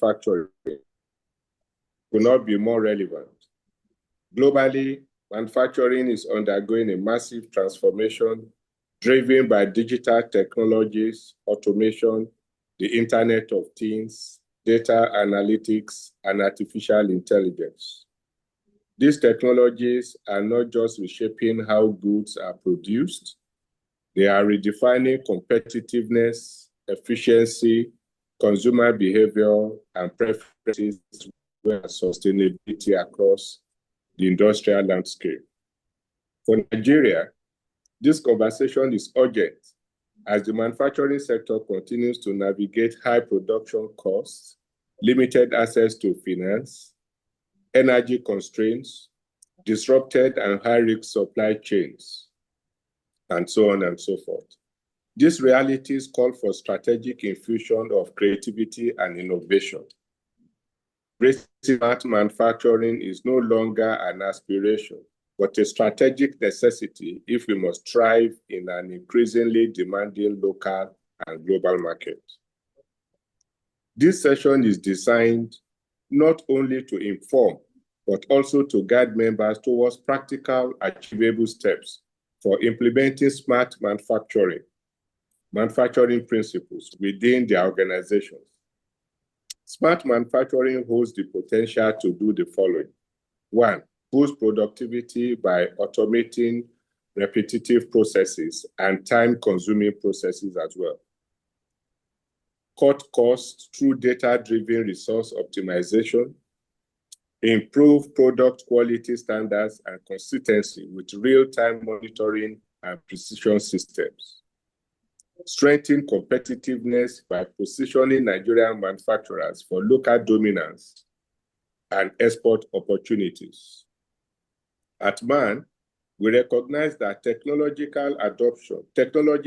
manufacturing could not be more relevant. Globally, manufacturing is undergoing a massive transformation driven by digital technologies, automation, the Internet of Things, data analytics, and artificial intelligence. These technologies are not just reshaping how goods are produced, they are redefining competitiveness, efficiency, consumer behavior, and preferences and sustainability across the industrial landscape. For Nigeria, this conversation is urgent as the manufacturing sector continues to navigate high production costs, limited access to finance, energy constraints, disrupted and high-risk supply chains, and so on and so forth. These realities call for strategic infusion of creativity and innovation. Smart manufacturing is no longer an aspiration, but a strategic necessity if we must thrive in an increasingly demanding local and global market. This session is designed not only to inform, but also to guide members towards practical, achievable steps for implementing smart manufacturing principles within their organizations. Smart manufacturing holds the potential to do the following. 1, boost productivity by automating repetitive processes and time-consuming processes as well. Cut costs through data-driven resource optimization. Improve product quality standards and consistency with real-time monitoring and precision systems. Strengthen competitiveness by positioning Nigerian manufacturers for local dominance and export opportunities. At MAN, we recognize that technology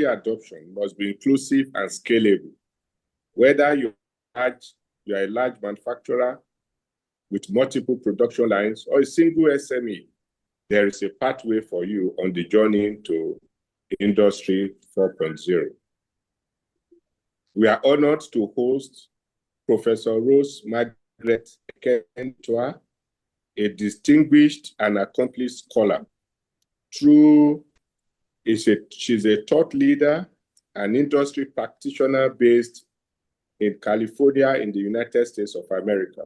adoption must be inclusive and scalable. Whether you are a large manufacturer with multiple production lines or a single SME, there is a pathway for you on the journey to Industry 4.0. We are honored to host Professor Rose-Margaret Ekeng-Itua, a distinguished and accomplished scholar. She's a thought leader, an industry practitioner based in California in the United States of America.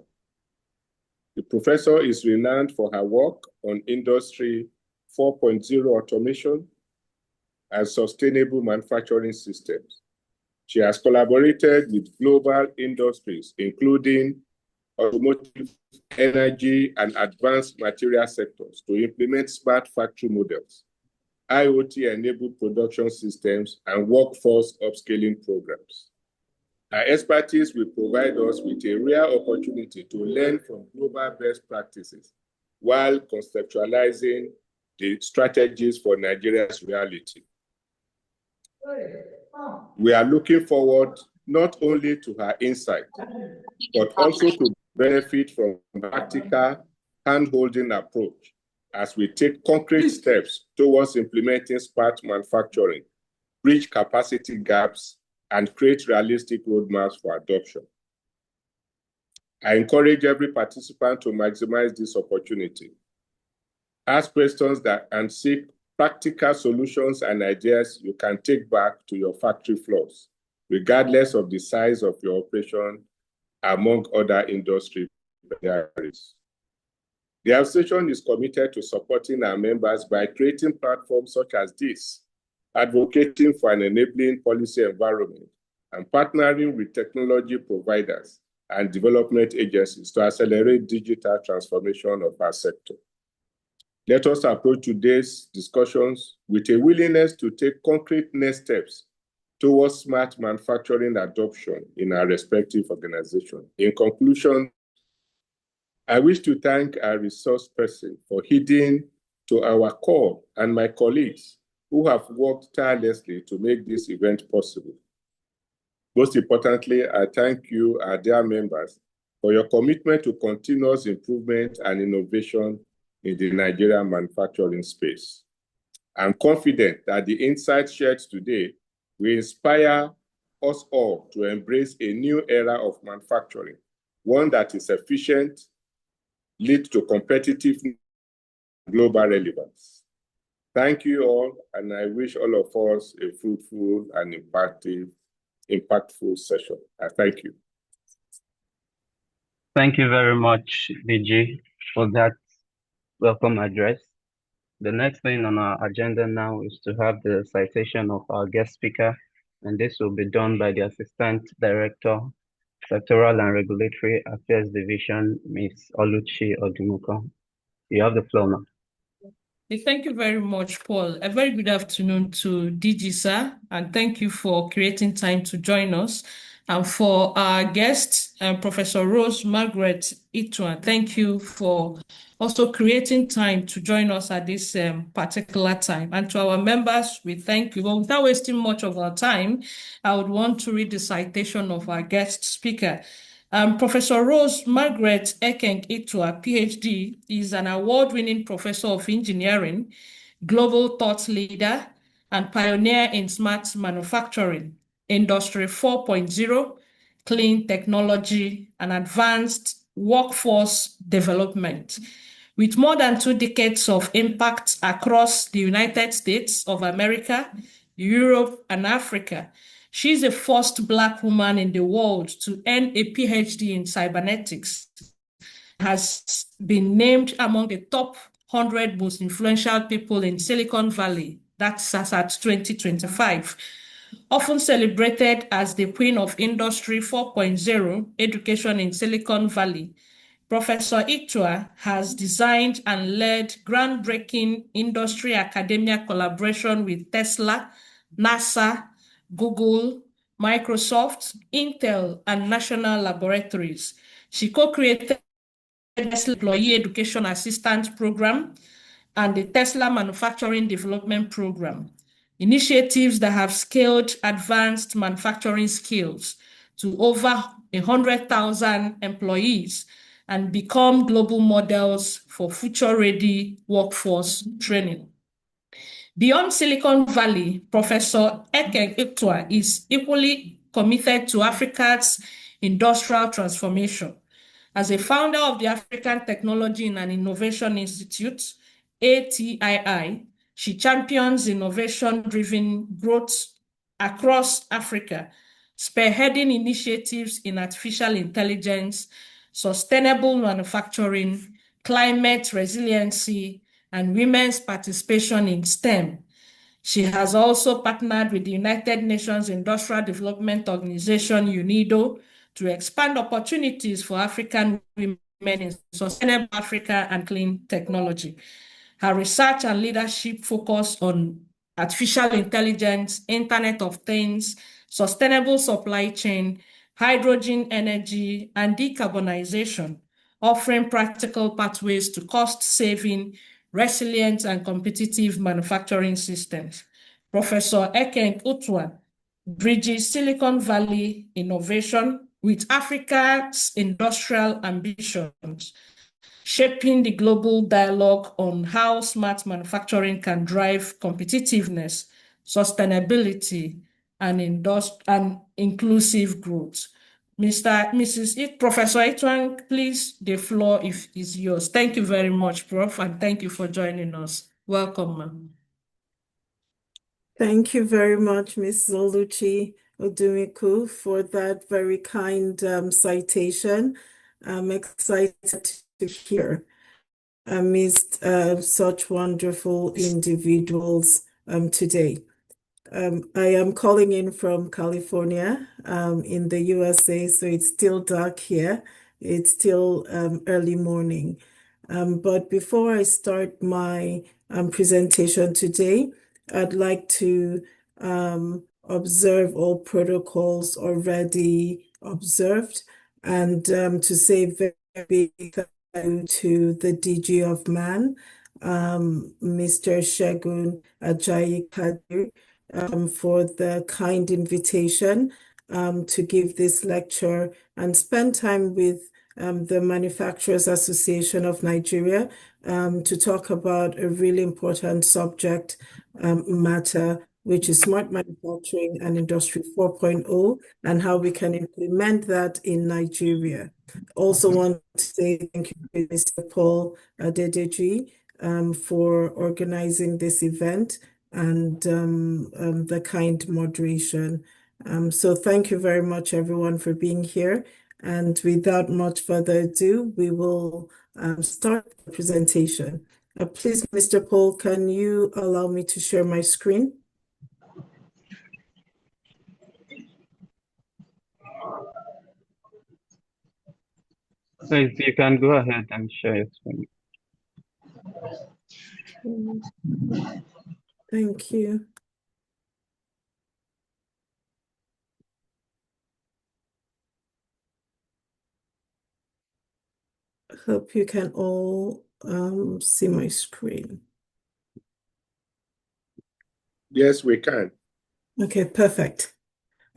The professor is renowned for her work on Industry 4.0 automation and sustainable manufacturing systems. She has collaborated with global industries, including automotive, energy, and advanced material sectors to implement smart factory models, IoT-enabled production systems, and workforce upscaling programs. Our expertise will provide us with a rare opportunity to learn from global best practices while conceptualizing the strategies for Nigeria's reality. We are looking forward not only to her insight, but also to benefit from a practical, hand-holding approach as we take concrete steps towards implementing smart manufacturing, bridge capacity gaps, and create realistic roadmaps for adoption. I encourage every participant to maximize this opportunity. Ask questions and seek practical solutions and ideas you can take back to your factory floors, regardless of the size of your operation, among other industry areas. The association is committed to supporting our members by creating platforms such as this, advocating for an enabling policy environment, and partnering with technology providers and development agencies to accelerate digital transformation of our sector. Let us approach today's discussions with a willingness to take concrete next steps towards smart manufacturing adoption in our respective organizations. In conclusion, I wish to thank our resource person for heeding to our call and my colleagues who have worked tirelessly to make this event possible. Most importantly, I thank you, our dear members, for your commitment to continuous improvement and innovation in the Nigerian manufacturing space. I'm confident that the insights shared today will inspire us all to embrace a new era of manufacturing one that is efficient, lead to competitive global relevance. Thank you all, and I wish all of us a fruitful and impactful session. Thank you. Thank you very much, DG, for that welcome address. The next thing on our agenda now is to have the citation of our guest speaker, and this will be done by the Assistant Director, Sectoral and Regulatory Affairs Division, Ms. Oluchi Odumuko. You have the floor now. Thank you very much, Paul. A very good afternoon to DG, sir, and thank you for creating time to join us. And for our guest, Professor Rose-Margaret Ekeng-Itua, thank you for also creating time to join us at this particular time. And to our members, we thank you. But without wasting much of our time, I would want to read the citation of our guest speaker. Professor Rose-Margaret Ekeng-Itua, PhD, is an award-winning professor of engineering, global thought leader, and pioneer in smart manufacturing, Industry 4.0, clean technology, and advanced workforce development. With more than 2 decades of impact across the United States of America, Europe, and Africa, she's the first Black woman in the world to earn a PhD in cybernetics, has been named among the top 100 most influential people in Silicon Valley. That's as at 2025. Often celebrated as the Queen of Industry 4.0 education in Silicon Valley, Professor Itua has designed and led groundbreaking industry-academia collaboration with Tesla, NASA, Google, Microsoft, Intel, and national laboratories. She co-created the Tesla Employee Education Assistant Program and the Tesla Manufacturing Development Program, initiatives that have scaled advanced manufacturing skills to over 100,000 employees and become global models for future-ready workforce training. Beyond Silicon Valley, Professor Ekeng-Itua is equally committed to Africa's industrial transformation. As a founder of the African Technology and Innovation Institute, ATII, she champions innovation-driven growth across Africa, spearheading initiatives in artificial intelligence, sustainable manufacturing, climate resiliency, and women's participation in STEM. She has also partnered with the United Nations Industrial Development Organization, UNIDO, to expand opportunities for African women in sustainable Africa and clean technology. Her research and leadership focus on artificial intelligence, Internet of Things, sustainable supply chain, hydrogen energy, and decarbonization, offering practical pathways to cost-saving, resilient, and competitive manufacturing systems. Professor Ekeng-Itua bridges Silicon Valley innovation with Africa's industrial ambitions, shaping the global dialogue on how smart manufacturing can drive competitiveness, sustainability, and inclusive growth. Professor Ekeng, please, the floor is yours. Thank you very much, Prof, and thank you for joining us. Welcome, ma'am. Thank you very much, Ms. Oluchi Odumuko, for that very kind citation. I'm excited to hear amidst such wonderful individuals today. I am calling in from California in the USA, so it's still dark here. It's still early morning. But before I start my presentation today, I'd like to observe all protocols already observed and to say very big thank you to the DG of MAN, Mr. Segun Ajayi-Kadir, for the kind invitation to give this lecture and spend time with the Manufacturers Association of Nigeria to talk about a really important subject matter which is Smart Manufacturing and Industry 4.0, and how we can implement that in Nigeria. Also want to say thank you to Mr. Paul Adedeji for organizing this event and the kind moderation. So thank you very much, everyone, for being here. And without much further ado, we will start the presentation. Please, Mr. Paul, can you allow me to share my screen? So if you can go ahead and share your screen. Thank you. Hope you can all see my screen. Yes, we can. Okay, perfect.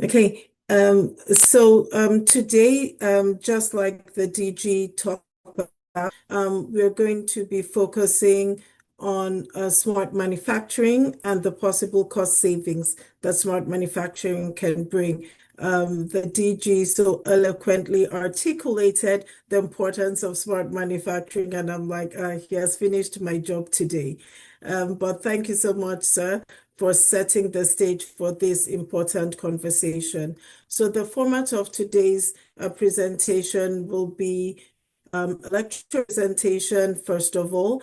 Okay, so today, just like the DG talked about, we're going to be focusing on smart manufacturing and the possible cost savings that smart manufacturing can bring. The DG so eloquently articulated the importance of smart manufacturing, and I'm like, he has finished my job today. But thank you so much, sir, for setting the stage for this important conversation. So the format of today's presentation will be a lecture presentation, first of all,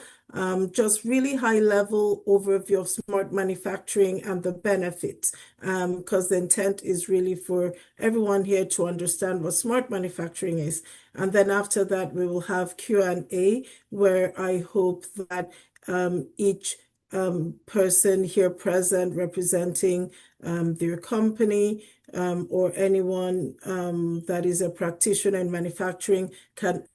just really high-level overview of smart manufacturing and the benefits, because the intent is really for everyone here to understand what smart manufacturing is. And then after that, we will have Q&A, where I hope that each person here present representing their company or anyone that is a practitioner in manufacturing can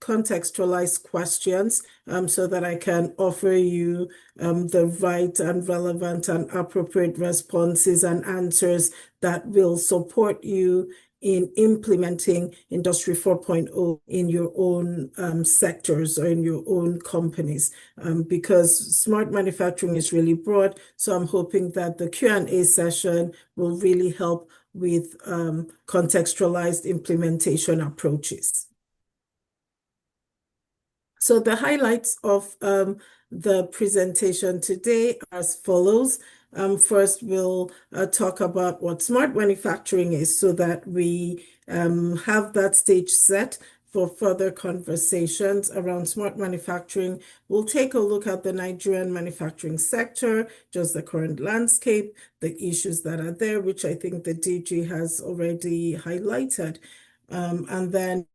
contextualize questions so that I can offer you the right and relevant and appropriate responses and answers that will support you in implementing Industry 4.0 in your own sectors or in your own companies, because smart manufacturing is really broad. So I'm hoping that the Q&A session will really help with contextualized implementation approaches. So the highlights of the presentation today are as follows. First, we'll talk about what smart manufacturing is so that we have that stage set for further conversations around smart manufacturing. We'll take a look at the Nigerian manufacturing sector, just the current landscape, the issues that are there, which I think the DG has already highlighted. And then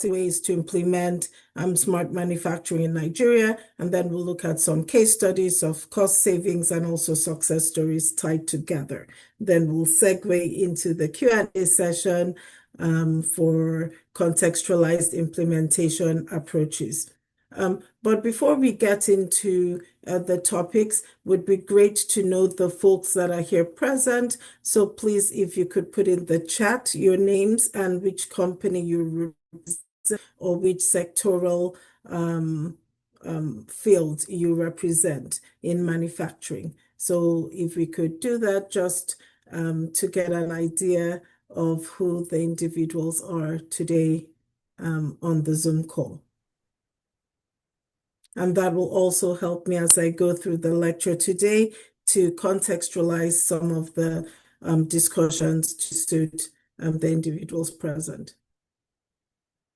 ways to implement smart manufacturing in Nigeria, and then we'll look at some case studies of cost savings and also success stories tied together. Then we'll segue into the Q&A session for contextualized implementation approaches. But before we get into the topics, would be great to know the folks that are here present. So please, if you could put in the chat your names and which company you represent or which sectoral field you represent in manufacturing. So if we could do that just to get an idea of who the individuals are today on the Zoom call. And that will also help me as I go through the lecture today to contextualize some of the discussions to suit the individuals present.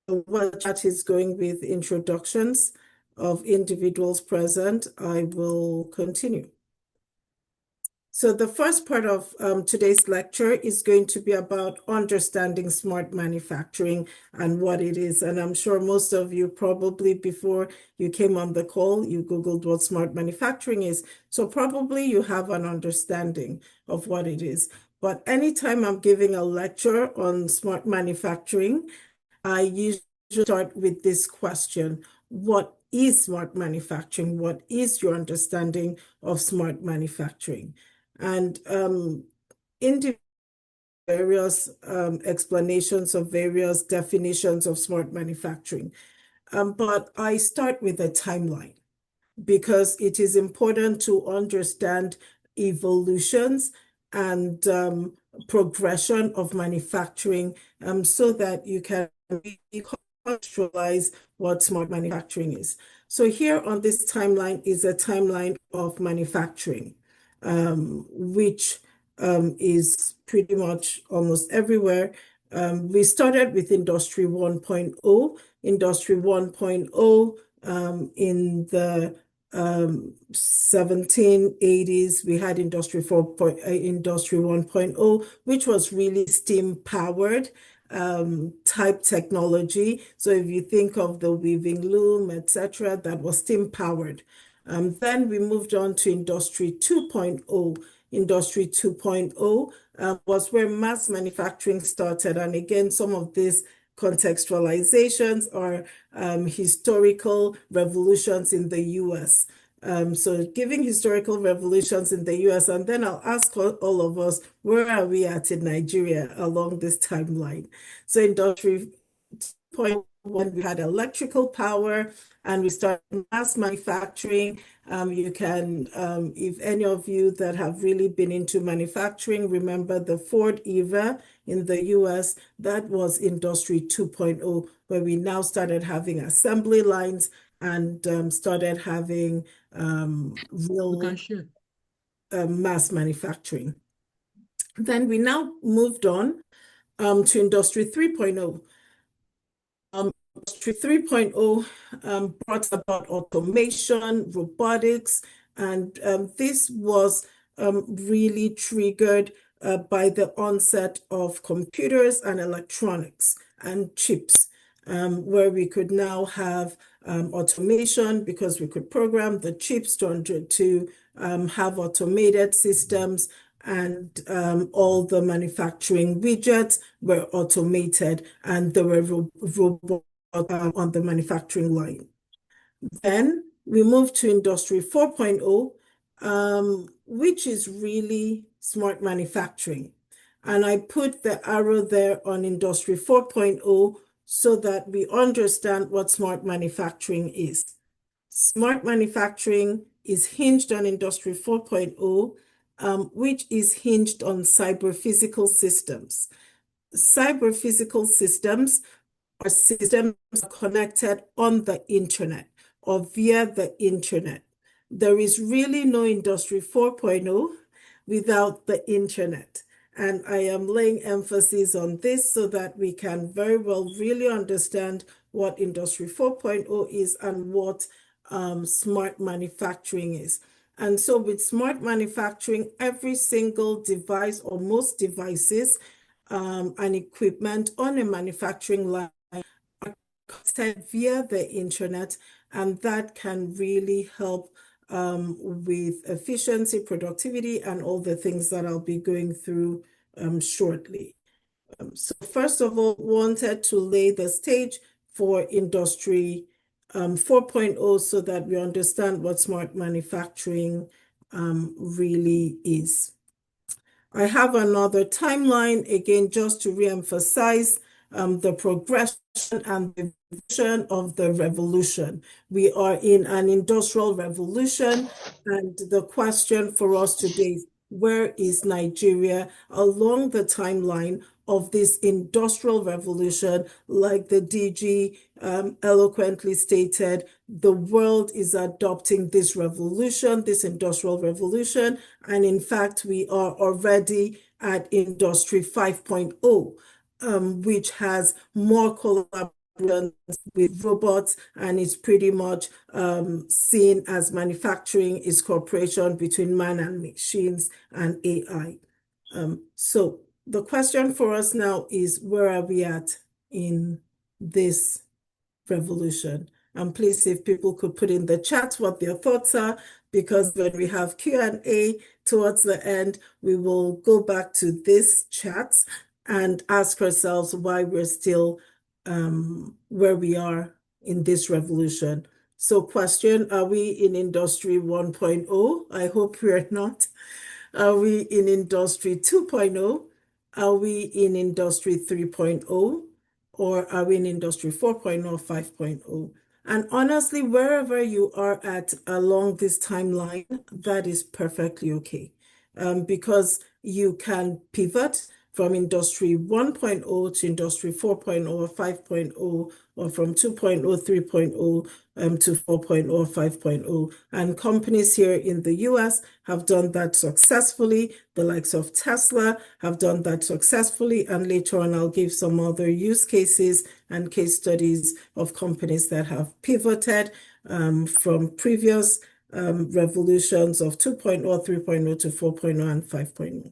While the chat is going with introductions of individuals present, I will continue. So the first part of today's lecture is going to be about understanding smart manufacturing and what it is. And I'm sure most of you probably before you came on the call, you Googled what smart manufacturing is. So probably you have an understanding of what it is. But anytime I'm giving a lecture on smart manufacturing, I usually start with this question: what is smart manufacturing? What is your understanding of smart manufacturing? And in the various explanations of various definitions of smart manufacturing. But I start with a timeline. because it is important to understand evolutions and progression of manufacturing so that you can really contextualize what smart manufacturing is. So here on this timeline is a timeline of manufacturing, which is pretty much almost everywhere. We started with Industry 1.0. Industry 1.0 in the 1780s, we had Industry 1.0, which was really steam powered type technology. So if you think of the weaving loom, etc., that was steam powered. Then we moved on to Industry 2.0. Industry 2.0 was where mass manufacturing started. And again, some of these contextualizations are historical revolutions in the US. So giving historical revolutions in the US, and then I'll ask all of us, where are we at in Nigeria along this timeline? So Industry 2.1, we had electrical power, and we started mass manufacturing. You can, if any of you that have really been into manufacturing, remember the Ford Eva in the US, that was Industry 2.0, where we now started having assembly lines and started having real mass manufacturing. Then we now moved on to Industry 3.0. Industry 3.0 brought about automation, robotics, and this was really triggered by the onset of computers and electronics and chips, where we could now have automation because we could program the chips to have automated systems, and all the manufacturing widgets were automated, and there were robots on the manufacturing line. Then we moved to Industry 4.0, which is really smart manufacturing. And I put the arrow there on Industry 4.0 so that we understand what smart manufacturing is. Smart manufacturing is hinged on Industry 4.0, which is hinged on cyber-physical systems. Cyber-physical systems are systems connected on the internet or via the internet. There is really no Industry 4.0 without the internet. And I am laying emphasis on this so that we can very well really understand what Industry 4.0 is and what smart manufacturing is. And so with smart manufacturing, every single device or most devices and equipment on a manufacturing line are connected via the internet, and that can really help with efficiency, productivity, and all the things that I'll be going through shortly. So first of all, wanted to lay the stage for Industry 4.0 so that we understand what smart manufacturing really is. I have another timeline, again, just to reemphasize the progression and the vision of the revolution. We are in an industrial revolution, and the question for us today is, where is Nigeria along the timeline of this industrial revolution? Like the DG eloquently stated, the world is adopting this revolution, this industrial revolution, and in fact, we are already at Industry 5.0, which has more collaboration with robots, and it's pretty much seen as manufacturing is cooperation between man and machines and AI. So the question for us now is, where are we at in this revolution? And please, if people could put in the chat what their thoughts are, because when we have Q&A towards the end, we will go back to this chat and ask ourselves why we're still where we are in this revolution. So question, are we in Industry 1.0? I hope we're not. Are we in Industry 2.0? Are we in Industry 3.0? Or are we in Industry 4.0 or 5.0? And honestly, wherever you are at along this timeline, that is perfectly okay. Because you can pivot from Industry 1.0 to Industry 4.0 or 5.0, or from 2.0, 3.0 to 4.0 or 5.0. And companies here in the US have done that successfully. The likes of Tesla have done that successfully. And later on, I'll give some other use cases and case studies of companies that have pivoted from previous revolutions of 2.0, 3.0 to 4.0 and 5.0.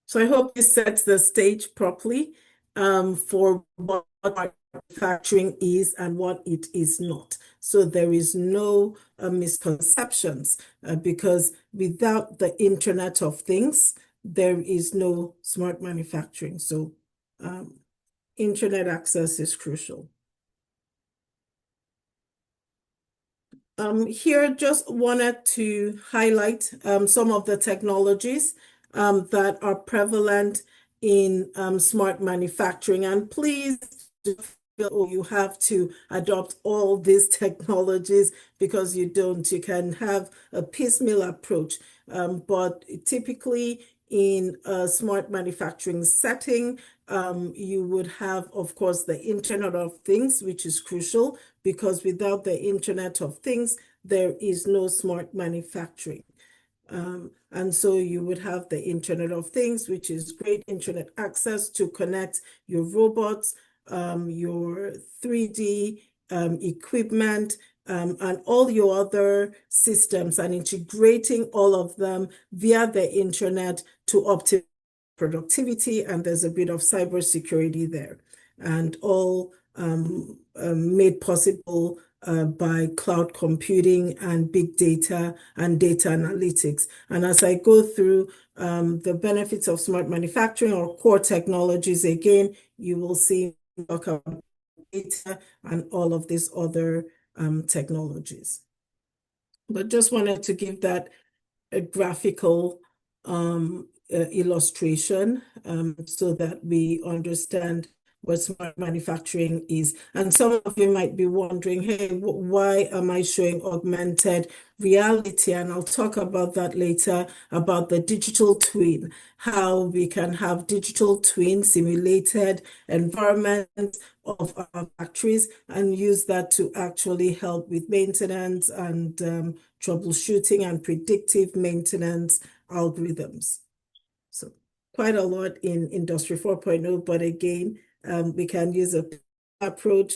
So I hope this sets the stage properly for what manufacturing is and what it is not. So there is no misconceptions because without the Internet of Things, there is no smart manufacturing. So Internet access is crucial. Here, just wanted to highlight some of the technologies that are prevalent in smart manufacturing. And please don't feel you have to adopt all these technologies, because you don't. You can have a piecemeal approach. But typically in a smart manufacturing setting, you would have, of course, the Internet of Things, which is crucial, because without the Internet of Things, there is no smart manufacturing. And so you would have the Internet of Things, which is great internet access to connect your robots, your 3D equipment, and all your other systems, and integrating all of them via the internet to optimize productivity. And there's a bit of cybersecurity there, and all made possible by cloud computing and big data and data analytics. And as I go through the benefits of smart manufacturing or core technologies, again, you will see talk about data and all of these other technologies. But just wanted to give that a graphical illustration so that we understand what smart manufacturing is. And some of you might be wondering, hey, why am I showing augmented reality? And I'll talk about that later, about the digital twin, how we can have digital twin simulated environments of our factories and use that to actually help with maintenance and troubleshooting and predictive maintenance algorithms. So quite a lot in Industry 4.0, but again, we can use a approach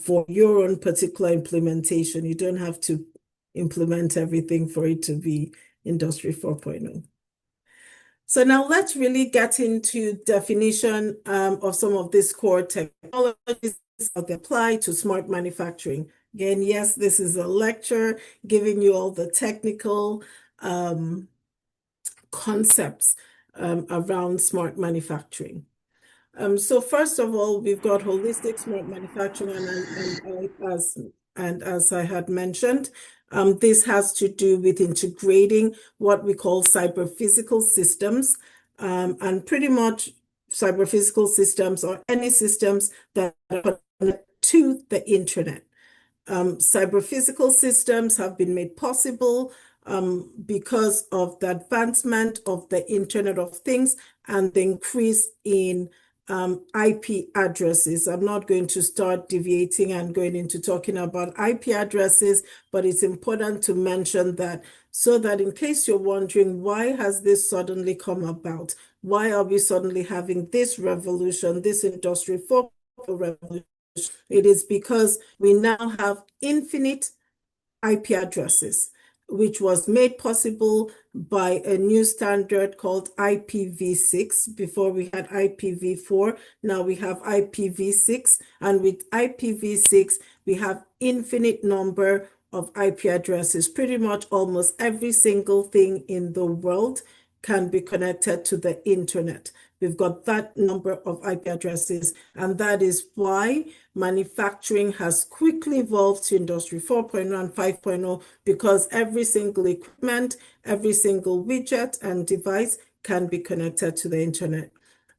for your own particular implementation. You don't have to implement everything for it to be Industry 4.0. So now let's really get into definition of some of these core technologies that apply to smart manufacturing. Again, yes, this is a lecture giving you all the technical concepts around smart manufacturing. So first of all, we've got holistic smart manufacturing, and as I had mentioned, this has to do with integrating what we call cyber-physical systems, and pretty much cyber-physical systems or any systems that are connected to the internet. Cyber-physical systems have been made possible because of the advancement of the Internet of Things and the increase in IP addresses. I'm not going to start deviating and going into talking about IP addresses, but it's important to mention that, so that in case you're wondering, why has this suddenly come about? Why are we suddenly having this revolution, this Industry 4.0 revolution? It is because we now have infinite IP addresses, which was made possible by a new standard called IPv6. Before we had IPv4, now we have IPv6. And with IPv6, we have infinite number of IP addresses. Pretty much almost every single thing in the world can be connected to the internet. We've got that number of IP addresses, and that is why manufacturing has quickly evolved to Industry 4.0 and 5.0, because every single equipment, every single widget and device can be connected to the internet.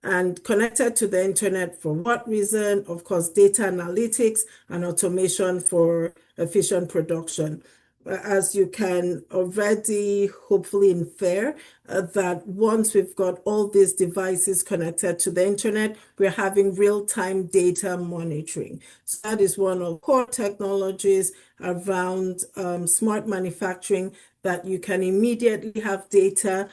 and connected to the internet for what reason? Of course, data analytics and automation for efficient production. As you can already hopefully infer, that once we've got all these devices connected to the internet, we're having real-time data monitoring. So that is one of core technologies around smart manufacturing, that you can immediately have data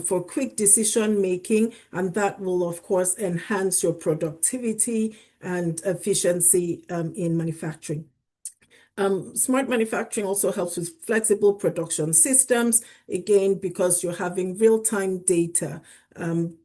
for quick decision making, and that will of course enhance your productivity and efficiency in manufacturing. Smart manufacturing also helps with flexible production systems, again, because you're having real-time data,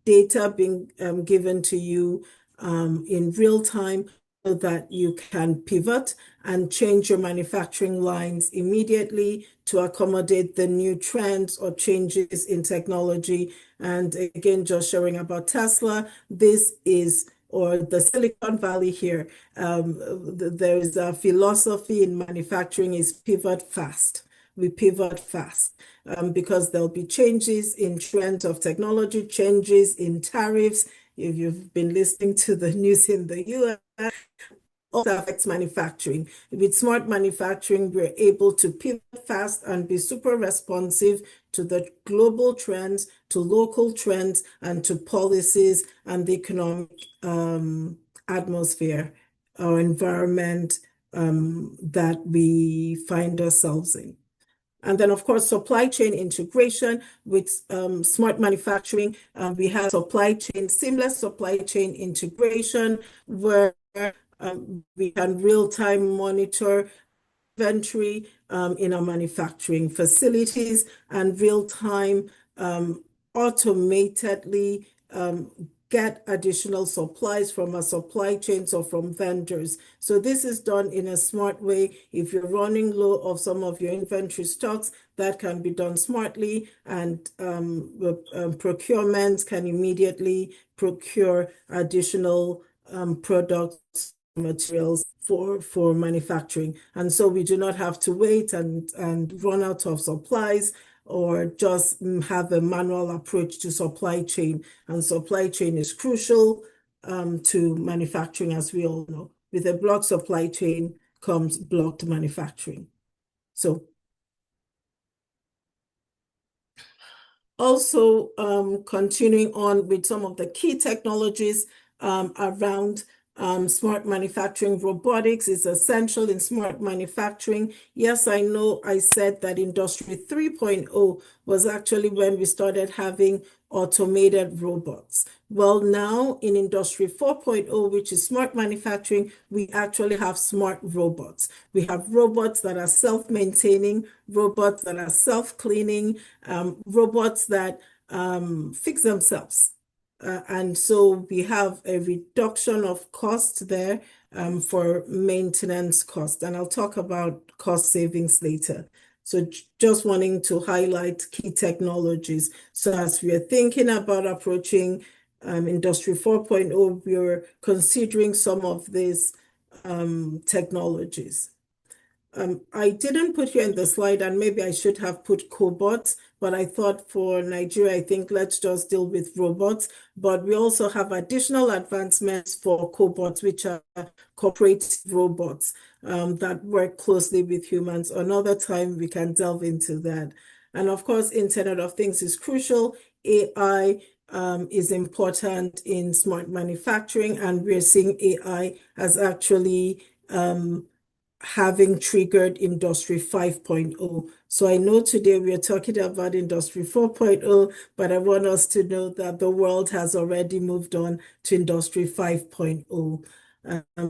data being given to you in real time, so that you can pivot and change your manufacturing lines immediately to accommodate the new trends or changes in technology. And again, just sharing about Tesla, this is, or the Silicon Valley here, there is a philosophy in manufacturing is pivot fast. We pivot fast because there'll be changes in trends of technology, changes in tariffs. If you've been listening to the news in the US, also affects manufacturing. With smart manufacturing, we're able to pivot fast and be super responsive to the global trends, to local trends, and to policies and the economic atmosphere or environment that we find ourselves in. And then, of course, supply chain integration with smart manufacturing. We have seamless supply chain integration, where we can real-time monitor inventory in our manufacturing facilities and real-time automatedly get additional supplies from our supply chains or from vendors. So this is done in a smart way. If you're running low of some of your inventory stocks, that can be done smartly, and procurement can immediately procure additional products, materials for manufacturing. And so we do not have to wait and run out of supplies, or just have a manual approach to supply chain. And supply chain is crucial to manufacturing, as we all know. With a blocked supply chain comes blocked manufacturing. So also continuing on with some of the key technologies around smart manufacturing. Robotics is essential in smart manufacturing. Yes, I know I said that Industry 3.0 was actually when we started having automated robots. Well, now in Industry 4.0, which is smart manufacturing, we actually have smart robots. We have robots that are self-maintaining, robots that are self-cleaning, robots that fix themselves. And so we have a reduction of cost there for maintenance cost. And I'll talk about cost savings later. So just wanting to highlight key technologies. So as we are thinking about approaching Industry 4.0, we're considering some of these technologies. I didn't put here in the slide, and maybe I should have put cobots, but I thought for Nigeria, I think let's just deal with robots. But we also have additional advancements for cobots, which are cooperative robots that work closely with humans. Another time we can delve into that. And of course, Internet of Things is crucial. AI is important in smart manufacturing, and we're seeing AI as actually having triggered Industry 5.0. So I know today we are talking about Industry 4.0, but I want us to know that the world has already moved on to Industry 5.0.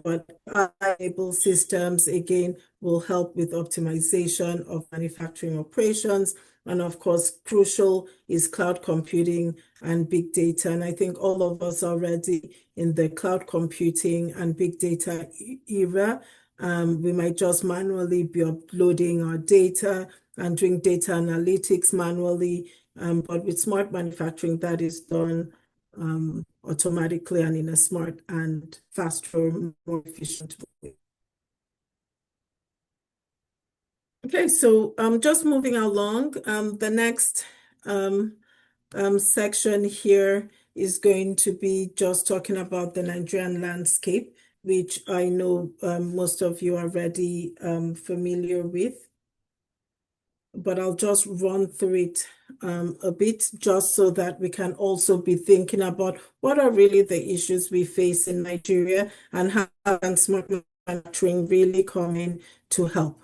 But AI-enabled systems, again, will help with optimization of manufacturing operations. And of course, crucial is cloud computing and big data. And I think all of us are already in the cloud computing and big data era. We might just manually be uploading our data and doing data analytics manually. But with smart manufacturing, that is done automatically and in a smart and faster, more efficient way. Okay, so just moving along, the next section here is going to be just talking about the Nigerian landscape, which I know most of you are already familiar with. But I'll just run through it a bit, just so that we can also be thinking about what are really the issues we face in Nigeria and how can smart manufacturing really come in to help.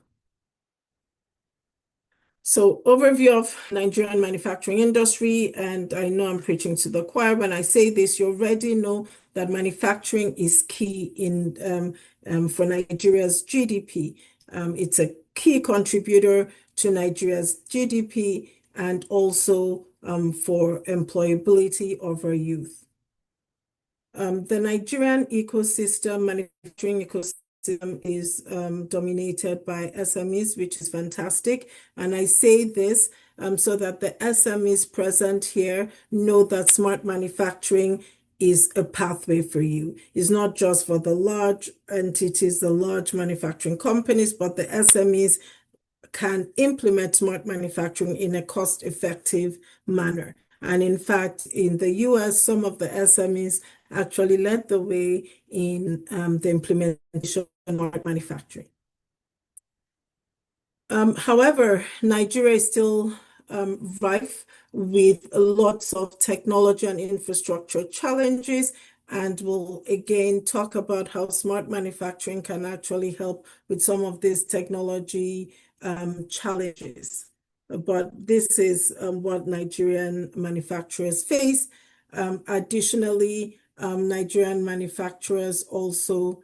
So overview of Nigerian manufacturing industry, and I know I'm preaching to the choir when I say this, you already know that manufacturing is key in for Nigeria's GDP. It's a key contributor to Nigeria's GDP and also for employability of our youth. The Nigerian manufacturing ecosystem is dominated by SMEs, which is fantastic. And I say this so that the SMEs present here know that smart manufacturing is a pathway for you. It's not just for the large entities, the large manufacturing companies, but the SMEs can implement smart manufacturing in a cost-effective manner. And in fact, in the US, some of the SMEs actually led the way in the implementation of smart manufacturing. However, Nigeria is still rife with lots of technology and infrastructure challenges, and we'll again talk about how smart manufacturing can actually help with some of these technology challenges. But this is what Nigerian manufacturers face. Additionally, Nigerian manufacturers also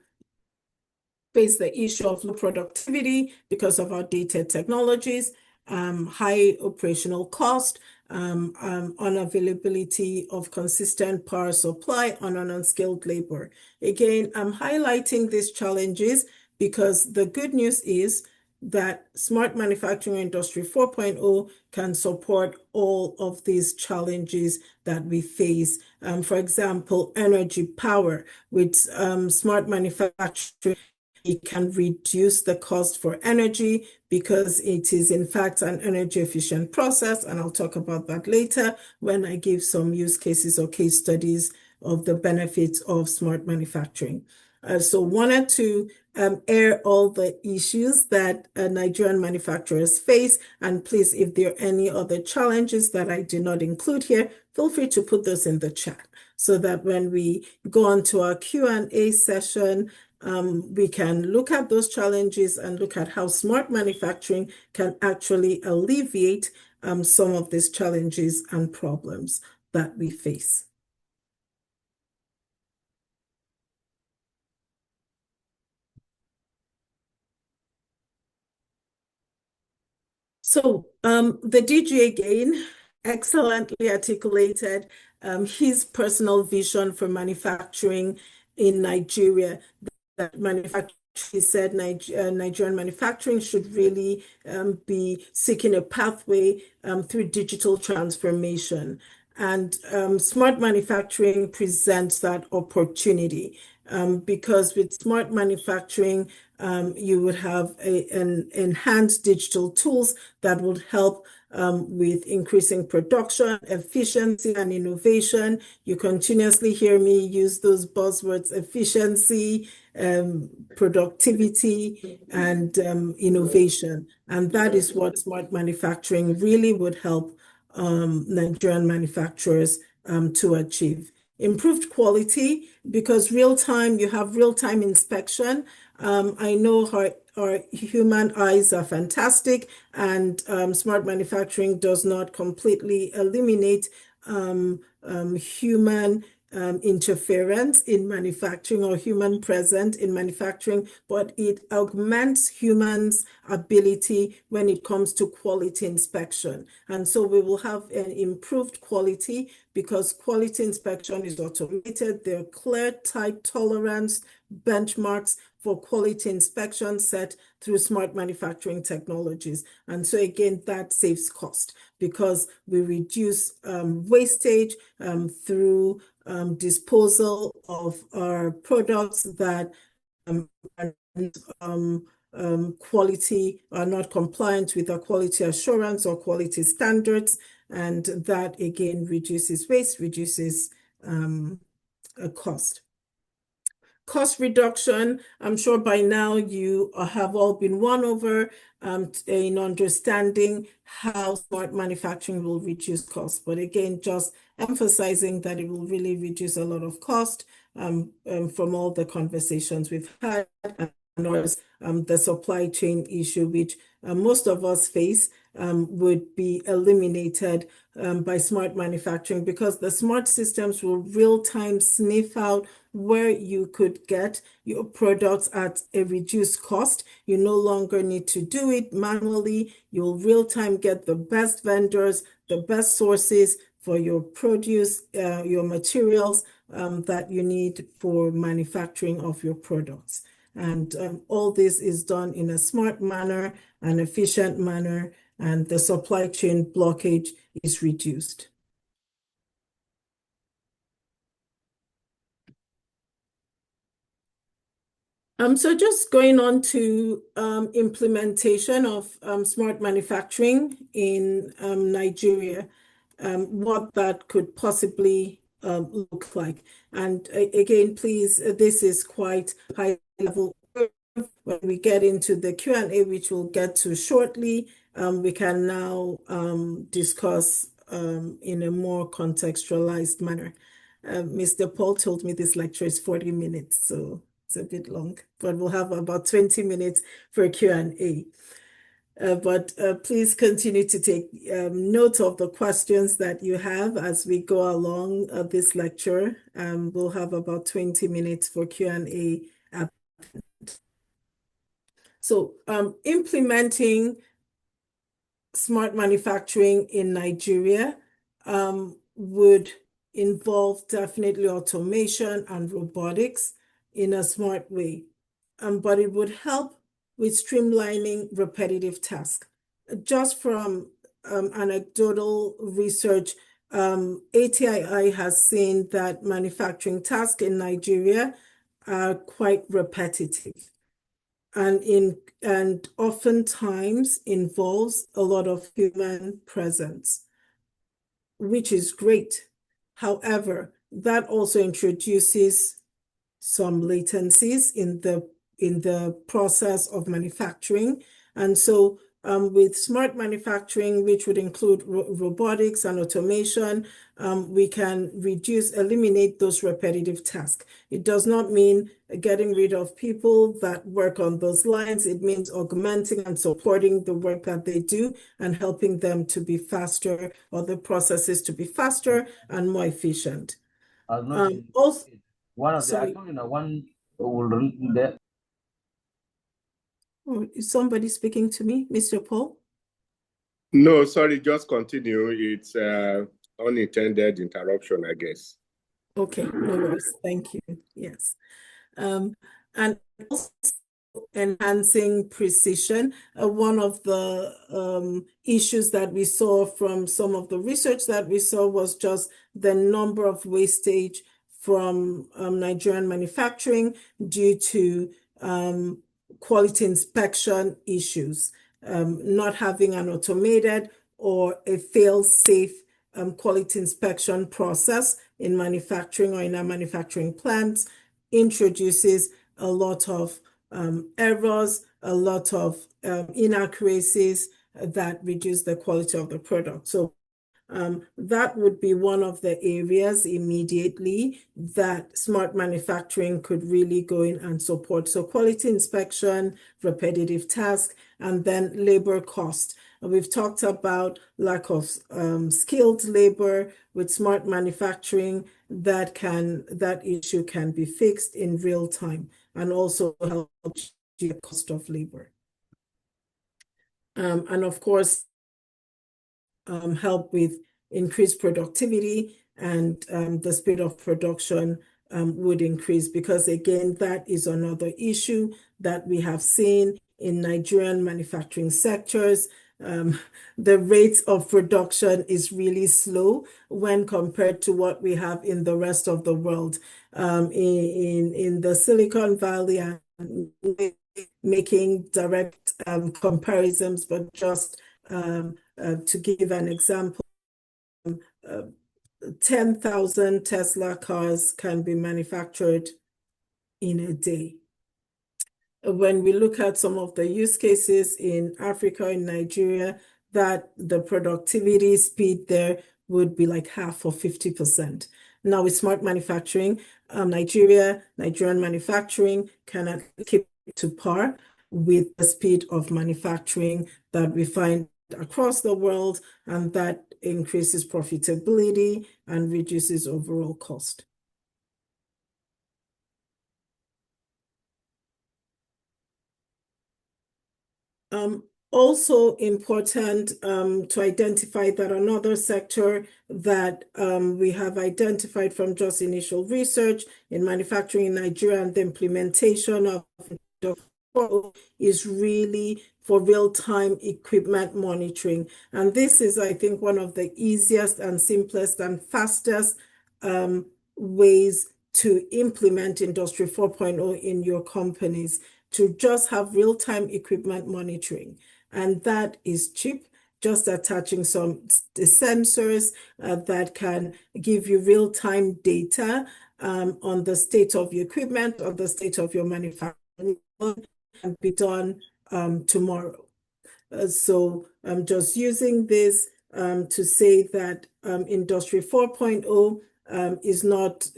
face the issue of low productivity because of outdated technologies, high operational cost, unavailability of consistent power supply, and unskilled labor. Again, I'm highlighting these challenges because the good news is that Smart Manufacturing Industry 4.0 can support all of these challenges that we face. For example, energy power with smart manufacturing, it can reduce the cost for energy because it is in fact an energy efficient process. And I'll talk about that later when I give some use cases or case studies of the benefits of smart manufacturing. So wanted to air all the issues that Nigerian manufacturers face. And please, if there are any other challenges that I do not include here, feel free to put those in the chat so that when we go on to our Q&A session, we can look at those challenges and look at how smart manufacturing can actually alleviate some of these challenges and problems that we face. So the DG again excellently articulated his personal vision for manufacturing in Nigeria. He said Nigerian manufacturing should really be seeking a pathway through digital transformation. And smart manufacturing presents that opportunity because with smart manufacturing, you would have enhanced digital tools that would help with increasing production, efficiency, and innovation. You continuously hear me use those buzzwords: efficiency, productivity, and innovation. And that is what smart manufacturing really would help Nigerian manufacturers to achieve. Improved quality, because you have real-time inspection. I know our human eyes are fantastic, and smart manufacturing does not completely eliminate human interference in manufacturing or human presence in manufacturing, but it augments humans' ability when it comes to quality inspection. And so we will have an improved quality because quality inspection is automated. There are clear tight tolerance benchmarks for quality inspection set through smart manufacturing technologies. And so again, that saves cost because we reduce wastage through disposal of our products that quality are not compliant with our quality assurance or quality standards. And that again reduces waste, reduces cost. Cost reduction, I'm sure by now you have all been won over in understanding how smart manufacturing will reduce costs. But again, just emphasizing that it will really reduce a lot of cost from all the conversations we've had, and the supply chain issue, which most of us face, would be eliminated by smart manufacturing, because the smart systems will real-time sniff out where you could get your products at a reduced cost. You no longer need to do it manually. You'll real-time get the best vendors, the best sources for your produce, your materials that you need for manufacturing of your products. And all this is done in a smart manner, an efficient manner, and the supply chain blockage is reduced. So just going on to implementation of smart manufacturing in Nigeria, what that could possibly look like. And again, please, this is quite high level. When we get into the Q&A, which we'll get to shortly, we can now discuss in a more contextualized manner. Mr. Paul told me this lecture is 40 minutes, so it's a bit long, but we'll have about 20 minutes for Q&A. But please continue to take note of the questions that you have as we go along this lecture. We'll have about 20 minutes for Q&A at the end. So implementing smart manufacturing in Nigeria would involve definitely automation and robotics in a smart way, but it would help with streamlining repetitive tasks. Just from anecdotal research, ATII has seen that manufacturing tasks in Nigeria are quite repetitive and oftentimes involves a lot of human presence, which is great. However, that also introduces some latencies in the process of manufacturing. And so with smart manufacturing, which would include robotics and automation, we can eliminate those repetitive tasks. It does not mean getting rid of people that work on those lines. It means augmenting and supporting the work that they do and helping them to be faster, or the processes to be faster and more efficient. Also, one of the, sorry. I told you now, one will read there. Oh, is somebody speaking to me, Mr. Paul? No, sorry, just continue. It's unintended interruption, I guess. Okay, no worries. Thank you. Yes. And also enhancing precision. One of the issues that we saw from some of the research that we saw was just the number of wastage from Nigerian manufacturing due to quality inspection issues, not having an automated or a fail-safe quality inspection process in manufacturing or in our manufacturing plants introduces a lot of errors, a lot of inaccuracies that reduce the quality of the product. So that would be one of the areas immediately that smart manufacturing could really go in and support. So quality inspection, repetitive tasks, and then labor cost. We've talked about lack of skilled labor. With smart manufacturing, that issue can be fixed in real time and also help the cost of labor. And of course, help with increased productivity, and the speed of production would increase, because again, that is another issue that we have seen in Nigerian manufacturing sectors. The rate of production is really slow when compared to what we have in the rest of the world. In the Silicon Valley, and making direct comparisons, but just to give an example, 10,000 Tesla cars can be manufactured in a day. When we look at some of the use cases in Africa, in Nigeria, that the productivity speed there would be like half or 50%. Now with smart manufacturing, Nigerian manufacturing cannot keep to par with the speed of manufacturing that we find across the world, and that increases profitability and reduces overall cost. Also important to identify that another sector that we have identified from just initial research in manufacturing in Nigeria and the implementation of is really for real-time equipment monitoring. And this is, I think, one of the easiest and simplest and fastest ways to implement Industry 4.0 in your companies, to just have real-time equipment monitoring. And that is cheap, just attaching some sensors that can give you real-time data on the state of your equipment, on the state of your manufacturing, can be done tomorrow. So I'm just using this to say that Industry 4.0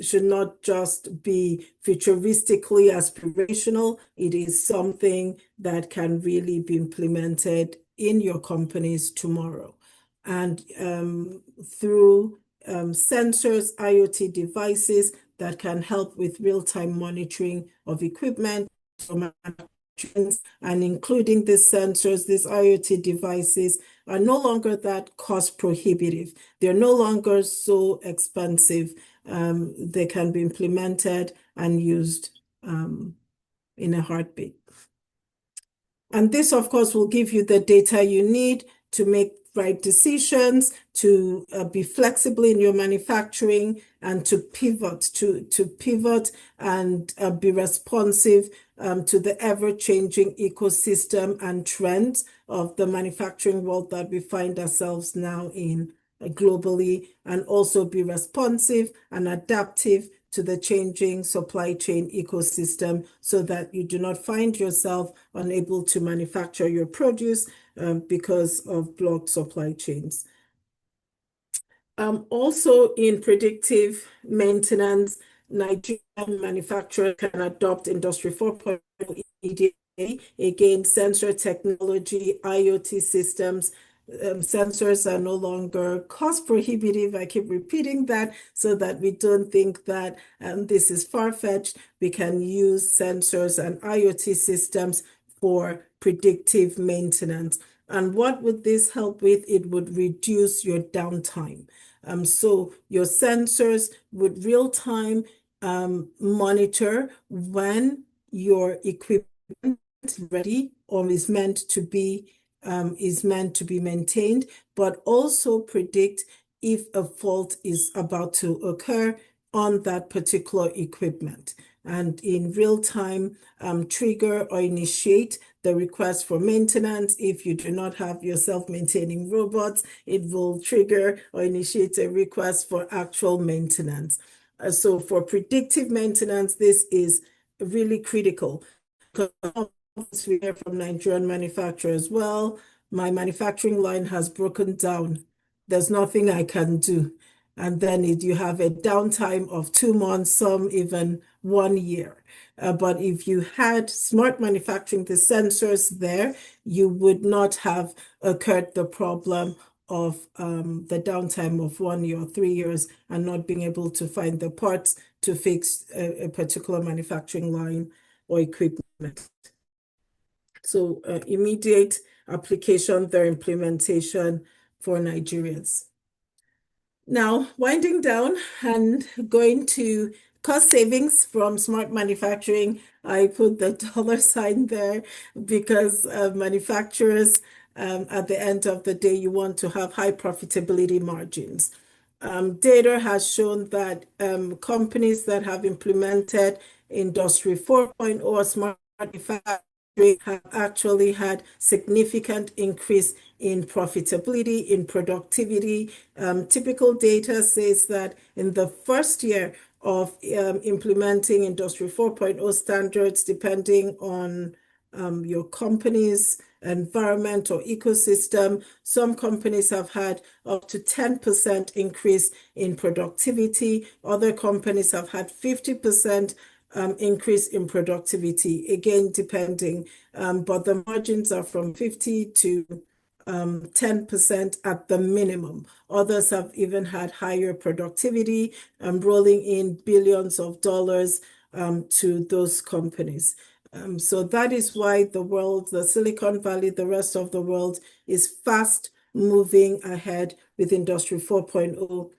should not just be futuristically aspirational. It is something that can really be implemented in your companies tomorrow. And through sensors, IoT devices that can help with real-time monitoring of equipment, and including these sensors, these IoT devices are no longer that cost prohibitive. They're no longer so expensive. They can be implemented and used in a heartbeat. And this, of course, will give you the data you need to make right decisions, to be flexible in your manufacturing, and to pivot and be responsive to the ever-changing ecosystem and trends of the manufacturing world that we find ourselves now in globally, and also be responsive and adaptive to the changing supply chain ecosystem, so that you do not find yourself unable to manufacture your produce because of blocked supply chains. Also in predictive maintenance, Nigerian manufacturers can adopt Industry 4.0 immediately. Again, sensor technology, IoT systems. Sensors are no longer cost prohibitive. I keep repeating that so that we don't think that this is far-fetched. We can use sensors and IoT systems for predictive maintenance. And what would this help with? It would reduce your downtime. So your sensors would real-time monitor when your equipment is ready or is meant to be maintained, but also predict if a fault is about to occur on that particular equipment, and in real time trigger or initiate the request for maintenance. If you do not have your self-maintaining robots, it will trigger or initiate a request for actual maintenance. So for predictive maintenance, this is really critical. We hear from Nigerian manufacturers, well, my manufacturing line has broken down. There's nothing I can do. And then you have a downtime of 2 months, some even 1 year. But if you had smart manufacturing, the sensors there, you would not have occurred the problem of the downtime of 1 year or 3 years and not being able to find the parts to fix a particular manufacturing line or equipment. So immediate application, their implementation for Nigerians. Now, winding down and going to cost savings from smart manufacturing, I put the $ there because manufacturers, at the end of the day, you want to have high profitability margins. Data has shown that companies that have implemented Industry 4.0 smart manufacturing have actually had significant increase in profitability, in productivity. Typical data says that in the first year of implementing Industry 4.0 standards, depending on your company's environment or ecosystem, some companies have had up to 10% increase in productivity. Other companies have had 50% increase in productivity, again, depending, but the margins are from 50 to 10% at the minimum. Others have even had higher productivity, rolling in billions of dollars to those companies. So that is why the world, the Silicon Valley, the rest of the world is fast moving ahead with Industry 4.0.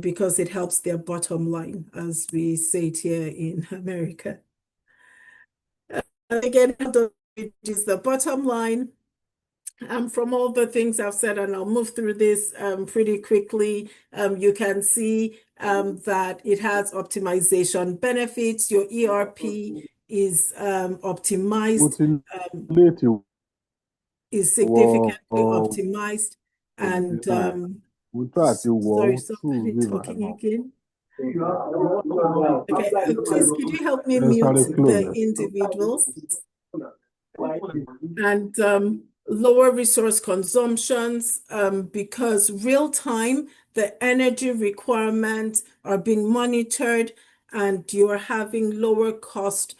Because it helps their bottom line, as we say it here in America. Again, it is the bottom line. From all the things I've said, and I'll move through this pretty quickly, you can see that it has optimization benefits. Your ERP is optimized, is significantly optimized, and sorry, somebody talking again. Okay, please, could you help me mute the individuals? And lower resource consumptions, because real time, the energy requirements are being monitored and you're having lower cost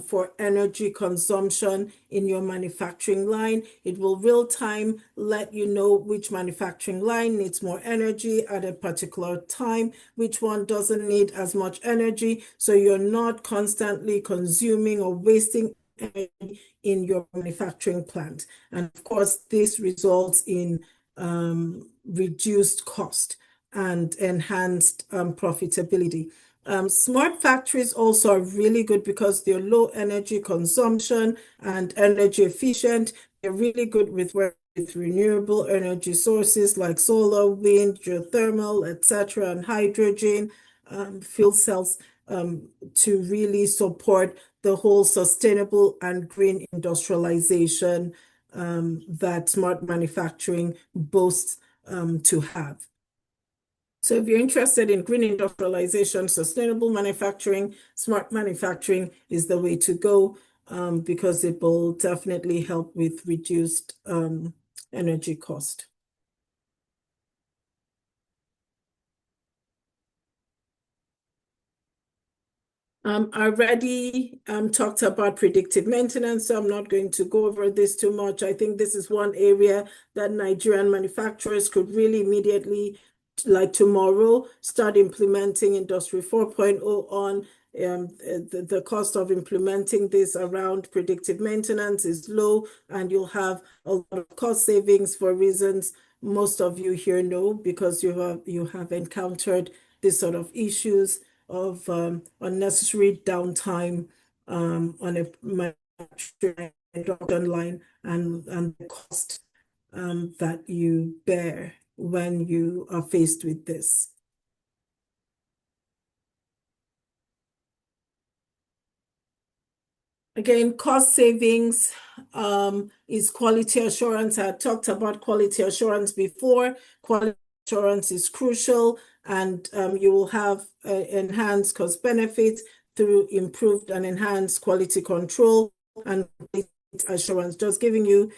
for energy consumption in your manufacturing line. It will real time let you know which manufacturing line needs more energy at a particular time, which one doesn't need as much energy. So you're not constantly consuming or wasting energy in your manufacturing plant. And of course, this results in reduced cost and enhanced profitability. Smart factories also are really good because they're low energy consumption and energy efficient. They're really good with renewable energy sources like solar, wind, geothermal, etc., and hydrogen, fuel cells to really support the whole sustainable and green industrialization that smart manufacturing boasts to have. So if you're interested in green industrialization, sustainable manufacturing, smart manufacturing is the way to go because it will definitely help with reduced energy cost. I already talked about predictive maintenance, so I'm not going to go over this too much. I think this is one area that Nigerian manufacturers could really immediately, like tomorrow, start implementing Industry 4.0 on. The cost of implementing this around predictive maintenance is low, and you'll have a lot of cost savings for reasons most of you here know, because you have encountered this sort of issues of unnecessary downtime on a manufacturing line and the cost that you bear when you are faced with this. Again, cost savings is quality assurance. I talked about quality assurance before. Quality assurance is crucial, and you will have enhanced cost benefits through improved and enhanced quality control and quality assurance, just giving you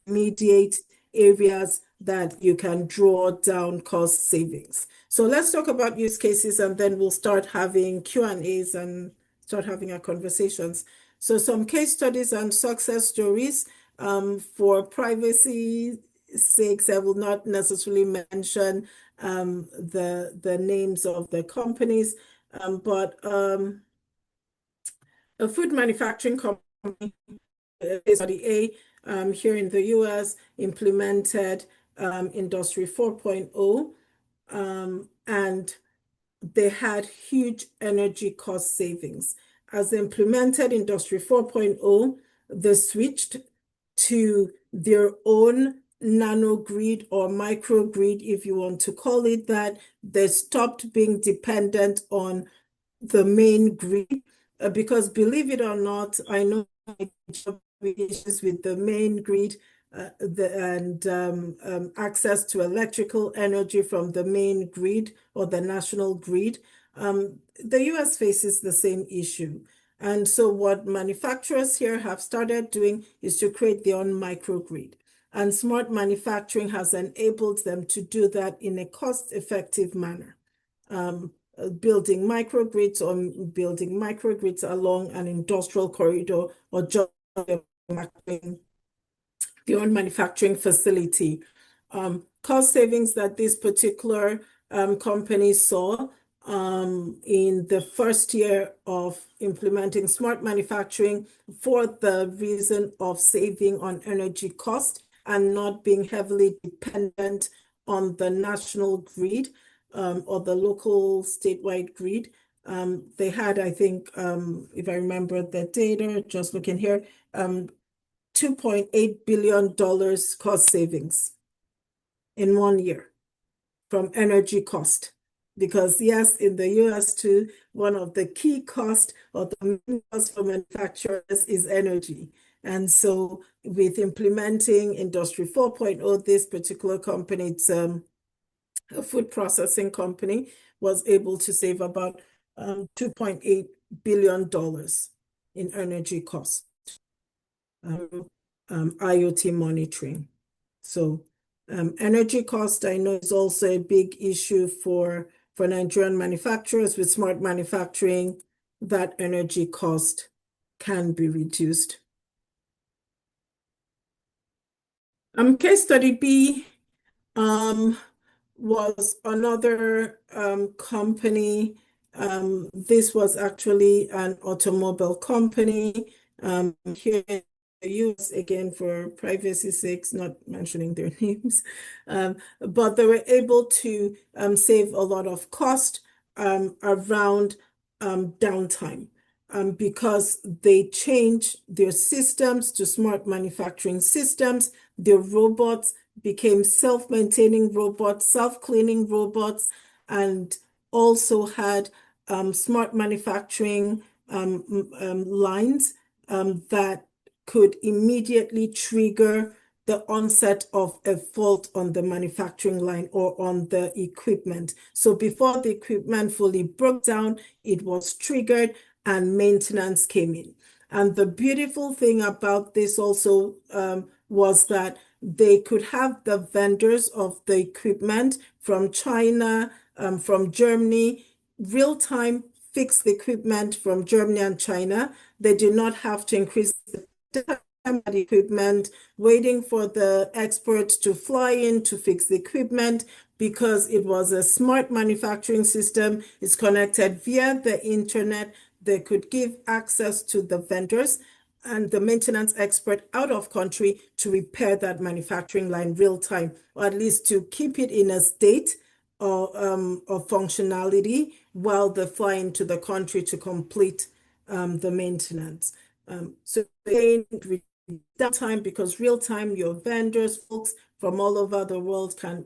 immediate areas that you can draw down cost savings. So let's talk about use cases, and then we'll start having Q&As and start having our conversations. So some case studies and success stories. For privacy sakes, I will not necessarily mention the names of the companies, but a food manufacturing company, ATII, here in the US, implemented Industry 4.0, and they had huge energy cost savings. As they implemented Industry 4.0, they switched to their own nanogrid or microgrid, if you want to call it that. They stopped being dependent on the main grid because, believe it or not, I know issues with the main grid and access to electrical energy from the main grid or the national grid. The US faces the same issue. And so what manufacturers here have started doing is to create their own microgrid. And smart manufacturing has enabled them to do that in a cost-effective manner. Building microgrids or building microgrids along an industrial corridor or just their own manufacturing facility. Cost savings that this particular company saw in the first year of implementing smart manufacturing for the reason of saving on energy cost and not being heavily dependent on the national grid or the local statewide grid. They had, I think, if I remember the data, just looking here, $2.8 billion cost savings in 1 year from energy cost. Because yes, in the US too, one of the key costs or the main cost for manufacturers is energy. And so with implementing Industry 4.0, this particular company, it's a food processing company, was able to save about $2.8 billion in energy cost. IoT monitoring. So energy cost, I know, is also a big issue for Nigerian manufacturers. With smart manufacturing, that energy cost can be reduced. Case study B was another company. This was actually an automobile company here in the US, again, for privacy's sake, not mentioning their names, but they were able to save a lot of cost around downtime because they changed their systems to smart manufacturing systems. Their robots became self-maintaining robots, self-cleaning robots, and also had smart manufacturing lines that could immediately trigger the onset of a fault on the manufacturing line or on the equipment. So before the equipment fully broke down, it was triggered and maintenance came in. And the beautiful thing about this also was that they could have the vendors of the equipment from China, from Germany, real-time fix the equipment from Germany and China. They did not have to increase the time of the equipment, waiting for the experts to fly in to fix the equipment, because it was a smart manufacturing system. It's connected via the internet. They could give access to the vendors and the maintenance expert out of country to repair that manufacturing line real time, or at least to keep it in a state of functionality while they fly into the country to complete the maintenance. So again, downtime, because real time, your vendors, folks from all over the world can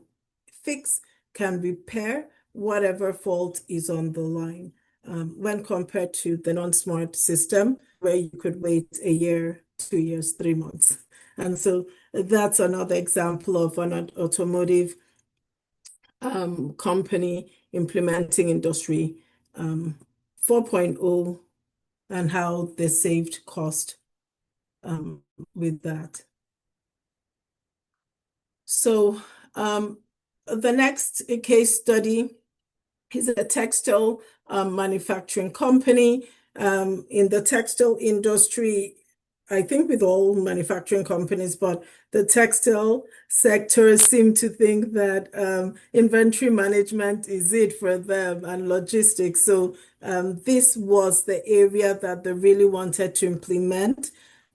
fix, can repair whatever fault is on the line. When compared to the non-smart system, where you could wait a year, 2 years, 3 months. And so that's another example of an automotive company implementing Industry 4.0 and how they saved cost with that. So the next case study is a textile manufacturing company. In the textile industry, I think with all manufacturing companies, but the textile sector seem to think that inventory management is it for them and logistics. So this was the area that they really wanted to implement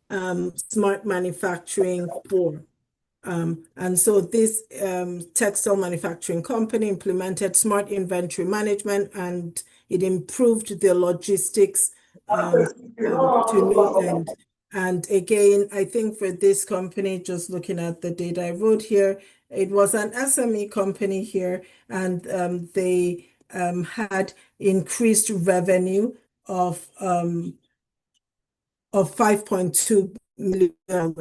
smart manufacturing for. And so this textile manufacturing company implemented smart inventory management, and it improved the logistics to no end. And again, I think for this company, just looking at the data I wrote here, it was an SME company here, and they had increased revenue of $5.2 million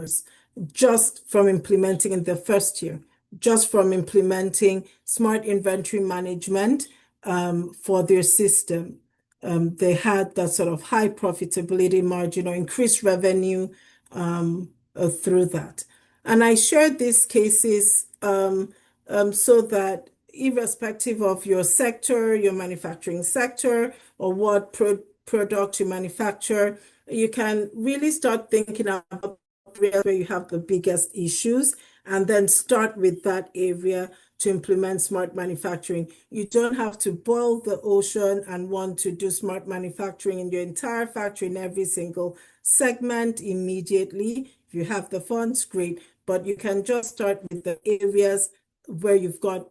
just from implementing in the first year, just from implementing smart inventory management for their system. They had that sort of high profitability margin or increased revenue through that. And I shared these cases so that irrespective of your sector, your manufacturing sector, or what product you manufacture, you can really start thinking about areas where you have the biggest issues and then start with that area to implement smart manufacturing. You don't have to boil the ocean and want to do smart manufacturing in your entire factory in every single segment immediately. If you have the funds, great, but you can just start with the areas where you've got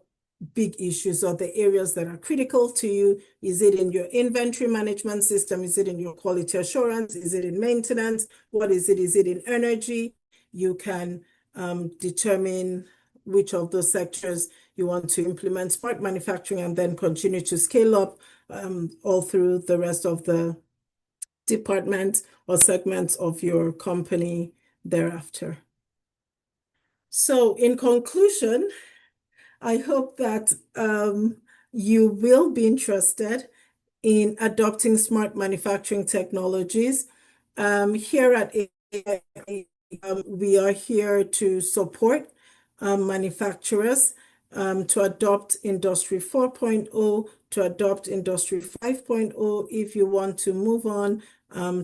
big issues or the areas that are critical to you. Is it in your inventory management system? Is it in your quality assurance? Is it in maintenance? What is it? Is it in energy? You can determine which of those sectors you want to implement smart manufacturing and then continue to scale up all through the rest of the departments or segments of your company thereafter. So in conclusion, I hope that you will be interested in adopting smart manufacturing technologies. Here at ATII, we are here to support manufacturers to adopt Industry 4.0, to adopt Industry 5.0. If you want to move on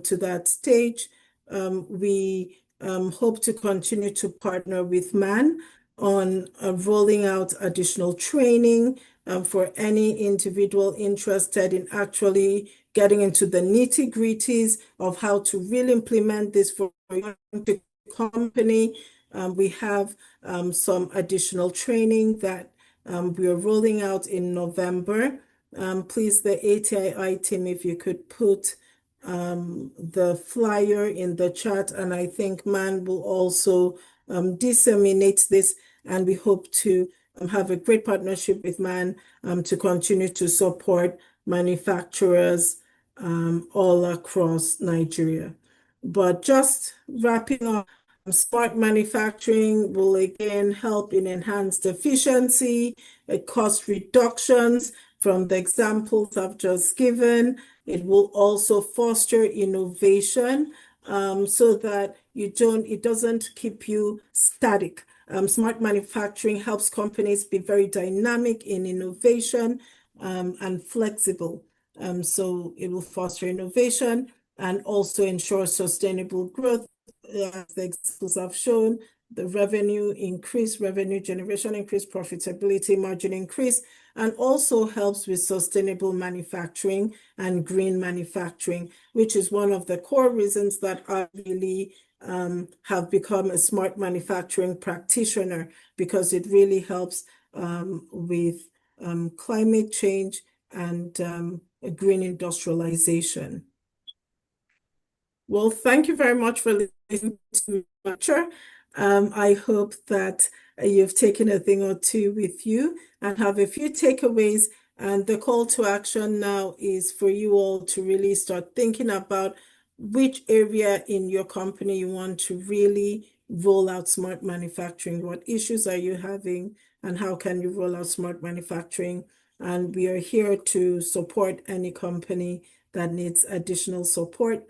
to that stage, we hope to continue to partner with MAN on rolling out additional training for any individual interested in actually getting into the nitty-gritties of how to really implement this for your company. We have some additional training that we are rolling out in November. Please, the ATII team, if you could put the flyer in the chat, and I think MAN will also disseminate this, and we hope to have a great partnership with MAN to continue to support manufacturers all across Nigeria. But just wrapping up, smart manufacturing will again help in enhanced efficiency, cost reductions from the examples I've just given. It will also foster innovation so that it doesn't keep you static. Smart manufacturing helps companies be very dynamic in innovation and flexible. So it will foster innovation and also ensure sustainable growth. As the examples I've shown, the revenue increase, revenue generation increase, profitability margin increase, and also helps with sustainable manufacturing and green manufacturing, which is one of the core reasons that I really have become a smart manufacturing practitioner, because it really helps with climate change and green industrialization. Well, thank you very much for listening to the lecture. I hope that you've taken a thing or two with you and have a few takeaways. And the call to action now is for you all to really start thinking about which area in your company you want to really roll out smart manufacturing. What issues are you having, and how can you roll out smart manufacturing? And we are here to support any company that needs additional support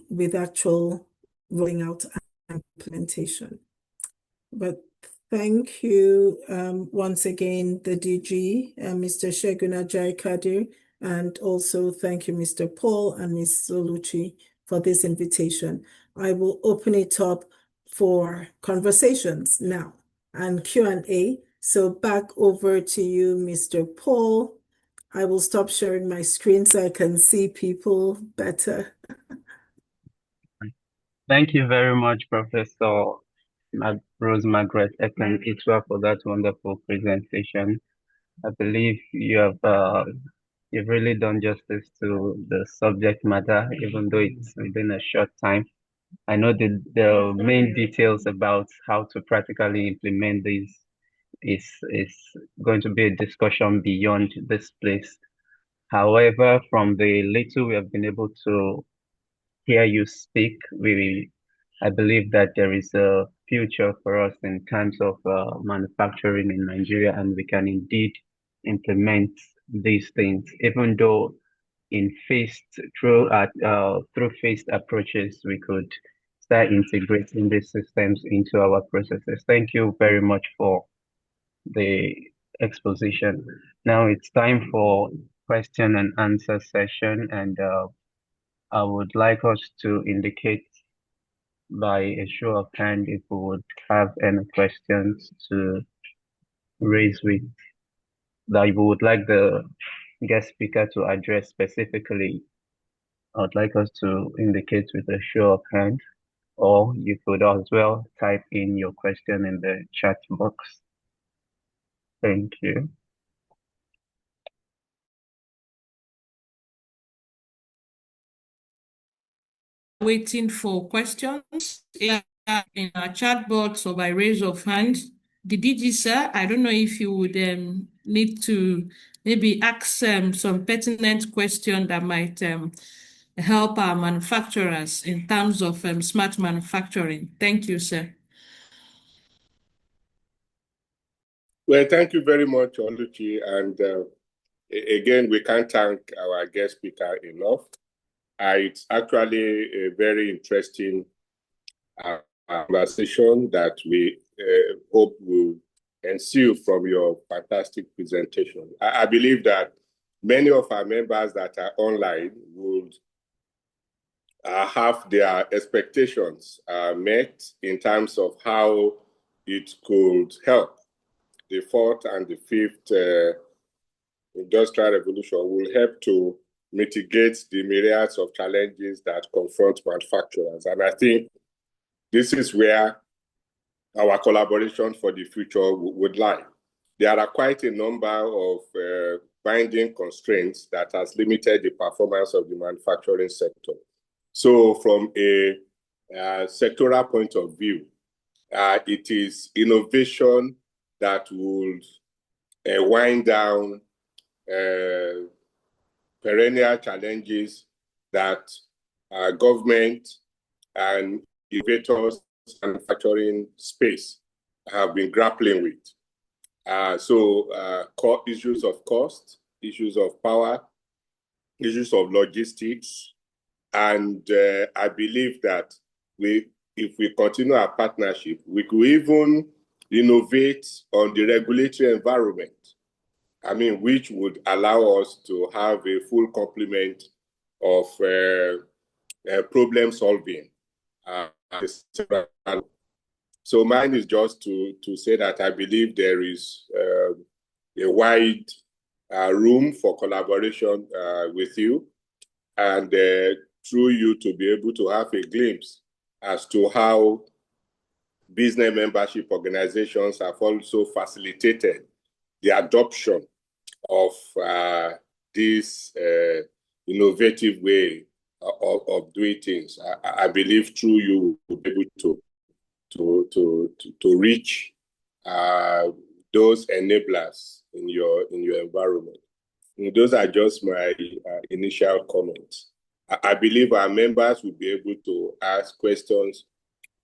with actual rolling out and implementation. But thank you once again, the DG, Mr. Segun Ajayi-Kadir, and also thank you, Mr. Paul and Ms. Zoluchi, for this invitation. I will open it up for conversations now and Q&A. So back over to you, Mr. Paul. I will stop sharing my screen so I can see people better. Thank you very much, Professor Rose-Margaret Ekeng-Itua, for that wonderful presentation. I believe you've really done justice to the subject matter, even though it's within a short time. I know the main details about how to practically implement this is going to be a discussion beyond this place. However, from the little we have been able to hear you speak, we I believe that there is a future for us in terms of manufacturing in Nigeria, and we can indeed implement these things, even though through phased approaches, we could start integrating these systems into our processes. Thank you very much for the exposition. Now it's time for question and answer session, and I would like us to indicate by a show of hand if we would have any questions to raise with that you would like the guest speaker to address specifically. I would like us to indicate with a show of hand, or you could as well type in your question in the chat box. Thank you. Waiting for questions in our chat box or by raise of hand. The DG, sir, I don't know if you would need to maybe ask some pertinent question that might help our manufacturers in terms of smart manufacturing. Thank you, sir. Well, thank you very much, Oluchi. And again, we can't thank our guest speaker enough. It's actually a very interesting conversation that we hope will ensue from your fantastic presentation. I believe that many of our members that are online would have their expectations met in terms of how it could help the fourth and the fifth industrial revolution will help to mitigate the myriads of challenges that confront manufacturers. And I think this is where our collaboration for the future would lie. There are quite a number of binding constraints that has limited the performance of the manufacturing sector. So from a sectoral point of view, it is innovation that would wind down perennial challenges that government and innovators in manufacturing space have been grappling with. So issues of cost, issues of power, issues of logistics, and I believe that if we continue our partnership, we could even innovate on the regulatory environment, which would allow us to have a full complement of problem solving. So mine is just to say that I believe there is a wide room for collaboration with you, and through you to be able to have a glimpse as to how business membership organizations have also facilitated the adoption of this innovative way of doing things. I believe through you will be able to reach those enablers in your environment. And those are just my initial comments. I believe our members will be able to ask questions,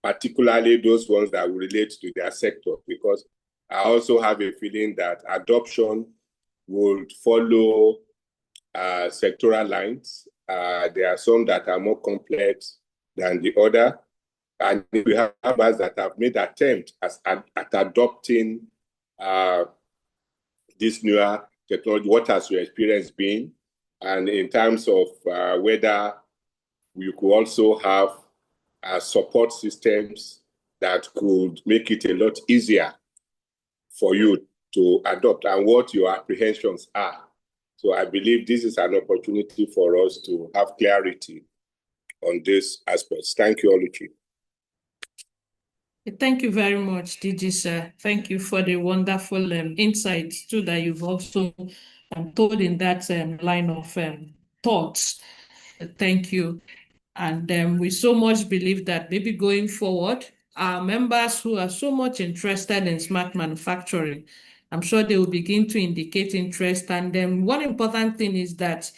particularly those ones that will relate to their sector, because I also have a feeling that adoption would follow sectoral lines. There are some that are more complex than the other. And we have members that have made attempts at adopting this newer technology. What has your experience been? And in terms of whether you could also have support systems that could make it a lot easier for you to adopt, and what your apprehensions are. So I believe this is an opportunity for us to have clarity on these aspects. Thank you, Oluchi. Thank you very much, DG, sir. Thank you for the wonderful insights too that you've also told in that line of thoughts. Thank you. And we so much believe that maybe going forward, our members who are so much interested in smart manufacturing, I'm sure they will begin to indicate interest. And then one important thing is that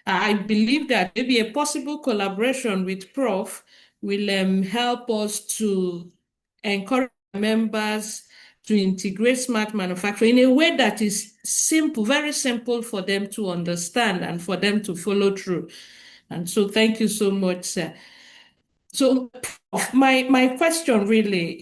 I believe that maybe a possible collaboration with Prof will help us to encourage members to integrate smart manufacturing in a way that is simple, very simple for them to understand and for them to follow through. And so thank you so much, sir. So my question really,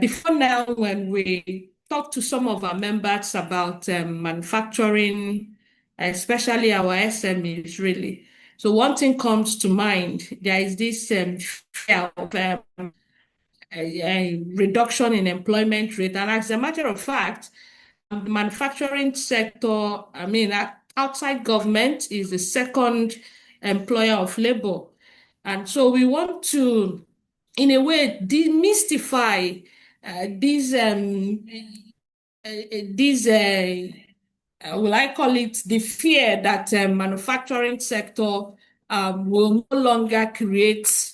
before now, when we talk to some of our members about manufacturing, especially our SMEs, really. So one thing comes to mind, there is this fear of a reduction in employment rate. And as a matter of fact, the manufacturing sector, outside government is the second employer of labor. And so we want to, in a way, demystify will I call it the fear that manufacturing sector will no longer create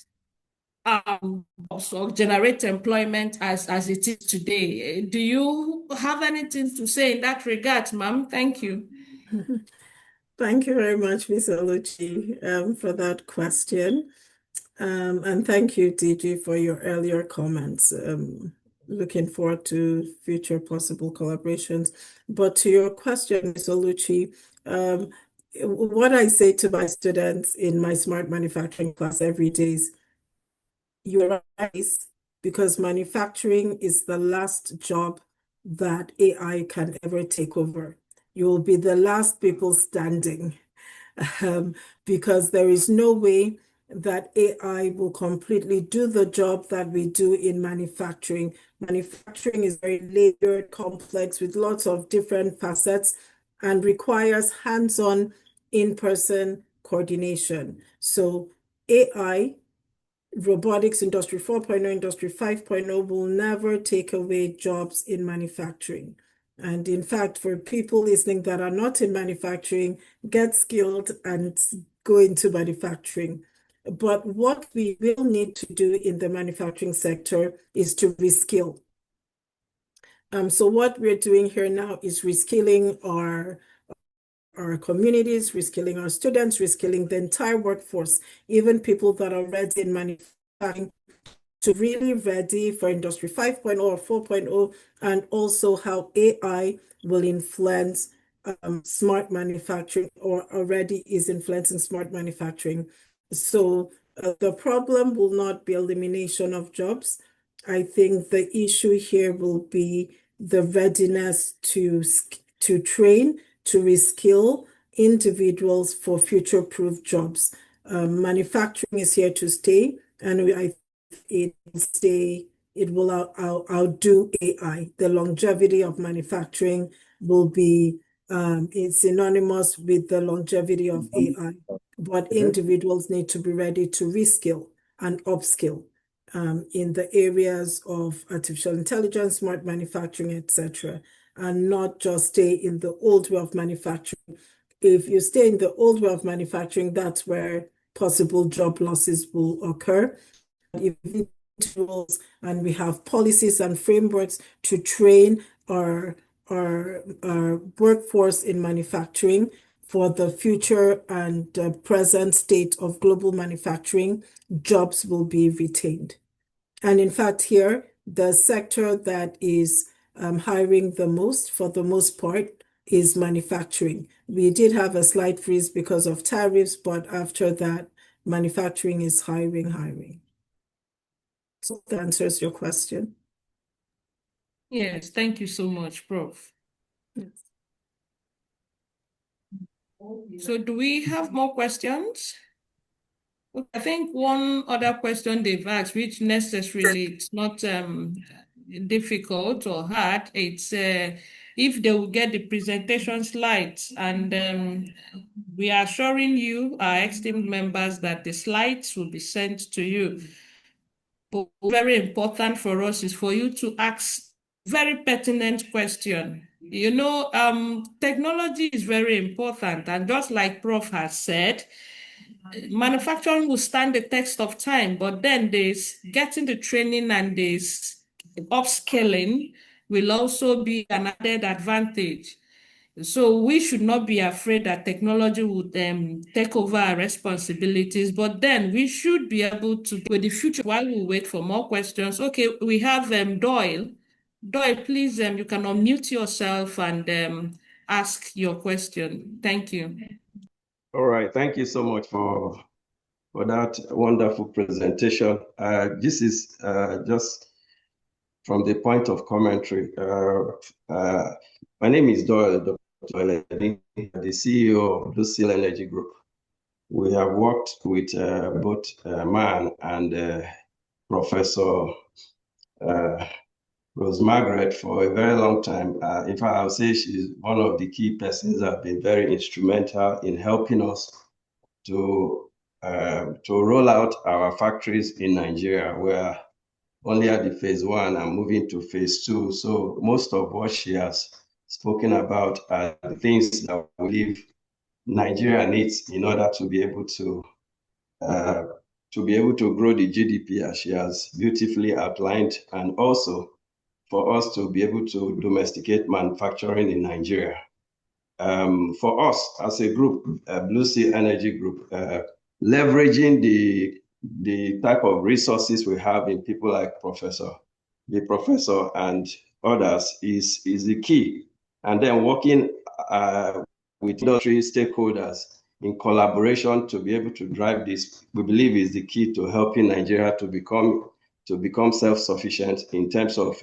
or generate employment as it is today. Do you have anything to say in that regard, ma'am? Thank you. Thank you very much, Ms. Oluchi, for that question. And thank you, DG, for your earlier comments. Looking forward to future possible collaborations. But to your question, Ms. Oluchi, what I say to my students in my smart manufacturing class every day is, you're right, because manufacturing is the last job that AI can ever take over. You will be the last people standing, because there is no way that AI will completely do the job that we do in manufacturing. Manufacturing is very layered, complex, with lots of different facets, and requires hands-on, in-person coordination. So AI, robotics, Industry 4.0, Industry 5.0 will never take away jobs in manufacturing. And in fact, for people listening that are not in manufacturing, get skilled and go into manufacturing. But what we will need to do in the manufacturing sector is to reskill. So what we're doing here now is reskilling our communities, reskilling our students, reskilling the entire workforce, even people that are already in manufacturing, to really ready for Industry 5.0 or 4.0, and also how AI will influence smart manufacturing, or already is influencing smart manufacturing. So the problem will not be elimination of jobs. I think the issue here will be the readiness to train, to reskill individuals for future-proof jobs. Manufacturing is here to stay, and it will outdo AI. The longevity of manufacturing will be it's synonymous with the longevity of AI. But individuals need to be ready to reskill and upskill in the areas of artificial intelligence, smart manufacturing, etc., and not just stay in the old way of manufacturing. If you stay in the old way of manufacturing, that's where possible job losses will occur. If tools, and we have policies and frameworks to train our workforce in manufacturing for the future and present state of global manufacturing, jobs will be retained. And in fact, here, the sector that is hiring the most, for the most part, is manufacturing. We did have a slight freeze because of tariffs, but after that, manufacturing is hiring. So that answers your question. Yes, thank you so much, Prof. Yes. So do we have more questions? I think one other question they've asked, which necessarily it's not difficult or hard, it's if they will get the presentation slides, and we are assuring you, our esteemed members, that the slides will be sent to you. But very important for us is for you to ask very pertinent question. Technology is very important, and just like Prof has said, manufacturing will stand the test of time, but then there's getting the training and there's upscaling will also be an added advantage. So we should not be afraid that technology would take over our responsibilities, but then we should be able to, with the future, while we wait for more questions. Okay, we have Doyle. Doyle, please, you can unmute yourself and ask your question. Thank you. All right, thank you so much for that wonderful presentation. This is just from the point of commentary. My name is Doyle, Dr. Doyle, the CEO of Blue Seal Energy Group. We have worked with both Man and Professor Rose-Margaret for a very long time. In fact, I would say she's one of the key persons that have been very instrumental in helping us to roll out our factories in Nigeria. We're only at the phase 1 and moving to phase 2. So most of what she has spoken about are the things that we believe Nigeria needs in order to be able to grow the GDP, as she has beautifully outlined, and also for us to be able to domesticate manufacturing in Nigeria. For us as a group, Blue Seal Energy Group, leveraging the type of resources we have in people like the professor and others is the key. And then working with industry stakeholders in collaboration to be able to drive this, we believe is the key to helping Nigeria to become self-sufficient in terms of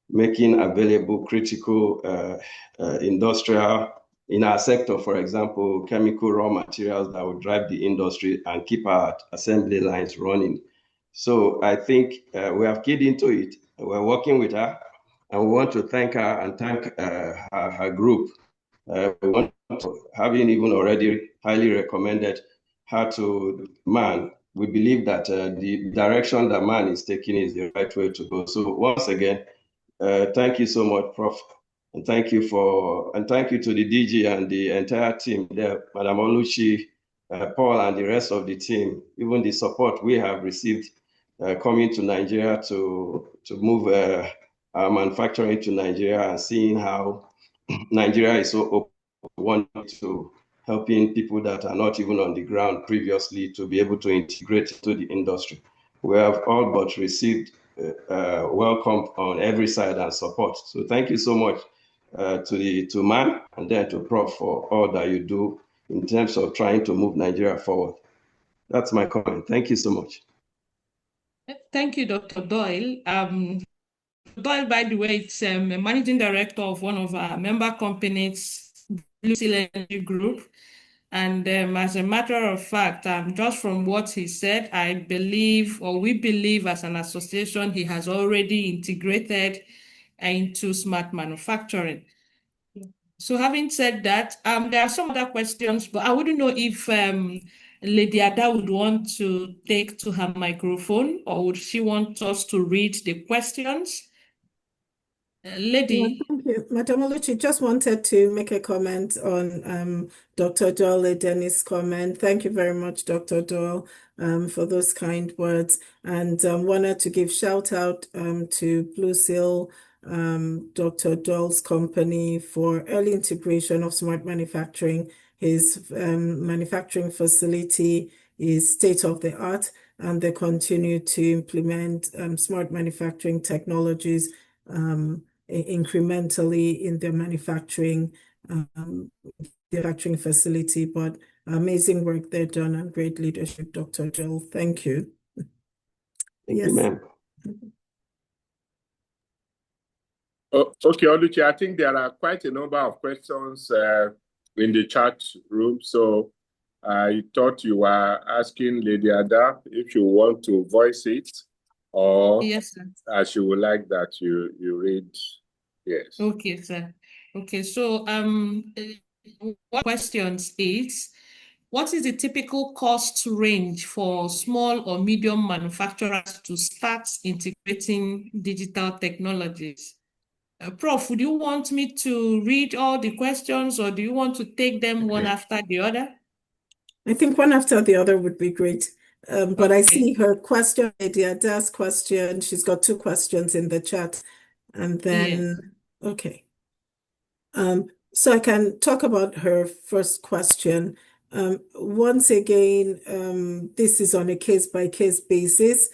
making available critical industrial, in our sector, for example, chemical raw materials that will drive the industry and keep our assembly lines running. So I think we have keyed into it. We're working with her, and we want to thank her and thank her group. We want to, having even already highly recommended her to Man, we believe that the direction that Man is taking is the right way to go. So once again, thank you so much, Prof. And thank you to the DG and the entire team there, Madam Oluchi, Paul, and the rest of the team, even the support we have received coming to Nigeria to move our manufacturing to Nigeria, and seeing how Nigeria is so open to helping people that are not even on the ground previously to be able to integrate into the industry. We have all but received welcome on every side and support. So thank you so much to Man and then to Prof for all that you do in terms of trying to move Nigeria forward. That's my comment. Thank you so much. Thank you, Dr. Doyle. Doyle, by the way, it's a managing director of one of our member companies, Blue Seal Energy Group. And as a matter of fact, just from what he said, I believe, or we believe as an association, he has already integrated into smart manufacturing. So having said that, there are some other questions, but I wouldn't know if Lady Ada would want to take to her microphone, or would she want us to read the questions? Lady. Yeah, thank you. Madam Oluchi, just wanted to make a comment on Dr. Doyle Dennis' comment. Thank you very much, Dr. Doyle, for those kind words. And wanted to give shout out to Blue Seal, Dr. Doyle's company, for early integration of smart manufacturing. His manufacturing facility is state of the art, and they continue to implement smart manufacturing technologies incrementally in their manufacturing facility. But amazing work they've done and great leadership, Dr. Joel. Thank you. Thank you, ma'am. Okay, Oluchi, I think there are quite a number of questions in the chat room. So I thought you were asking Lady Ada if you want to voice it, or yes, sir. As you would like that you read. Yes. Okay, sir. Okay, so one question is, what is the typical cost range for small or medium manufacturers to start integrating digital technologies? Prof, would you want me to read all the questions, or do you want to take them one after the other? I think one after the other would be great. But Okay. I see her question, Lady Ada's question. She's got two questions in the chat. And then, Yes. okay. So I can talk about her first question. Once again, this is on a case-by-case basis.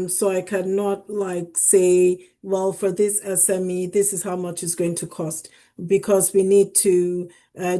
So I cannot like say, well, for this SME, this is how much it's going to cost, because we need to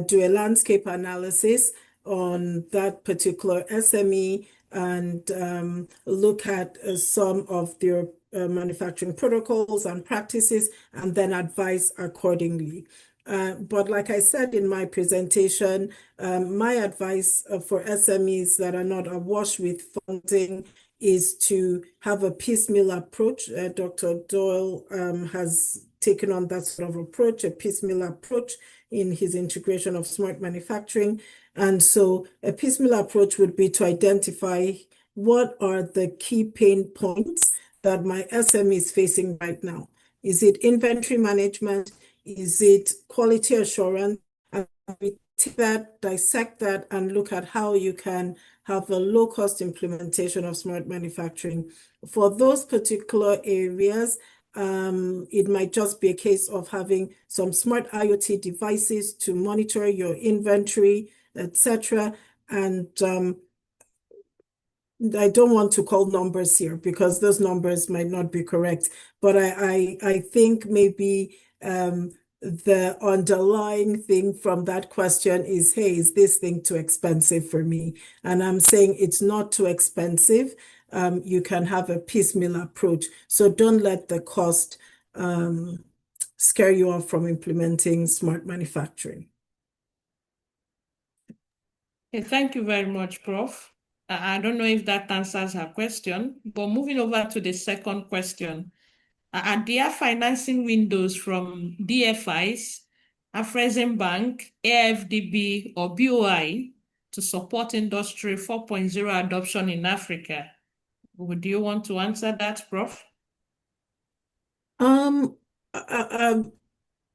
do a landscape analysis on that particular SME and look at some of their manufacturing protocols and practices and then advise accordingly. But like I said in my presentation, my advice for SMEs that are not awash with funding is to have a piecemeal approach. Dr. Doyle has taken on that sort of approach, a piecemeal approach in his integration of smart manufacturing. And so a piecemeal approach would be to identify what are the key pain points that my SME is facing right now. Is it inventory management? Is it quality assurance? And we take that, dissect that, and look at how you can have a low-cost implementation of smart manufacturing. For those particular areas, it might just be a case of having some smart IoT devices to monitor your inventory, etc. And I don't want to call numbers here because those numbers might not be correct, but I think maybe the underlying thing from that question is, hey, is this thing too expensive for me? And I'm saying it's not too expensive. You can have a piecemeal approach. So don't let the cost scare you off from implementing smart manufacturing. Okay, thank you very much, Prof. I don't know if that answers her question, but moving over to the second question. Are there financing windows from DFIs, Afrexim Bank, AFDB, or BOI to support Industry 4.0 adoption in Africa? Would you want to answer that, Prof?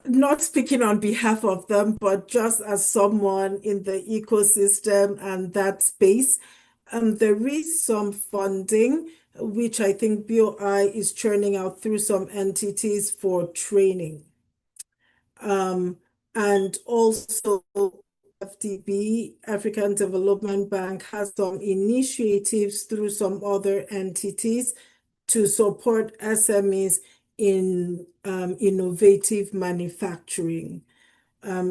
Not speaking on behalf of them, but just as someone in the ecosystem and that space, there is some funding, which I think BOI is churning out through some entities for training. And also FDB, African Development Bank, has some initiatives through some other entities to support SMEs in innovative manufacturing.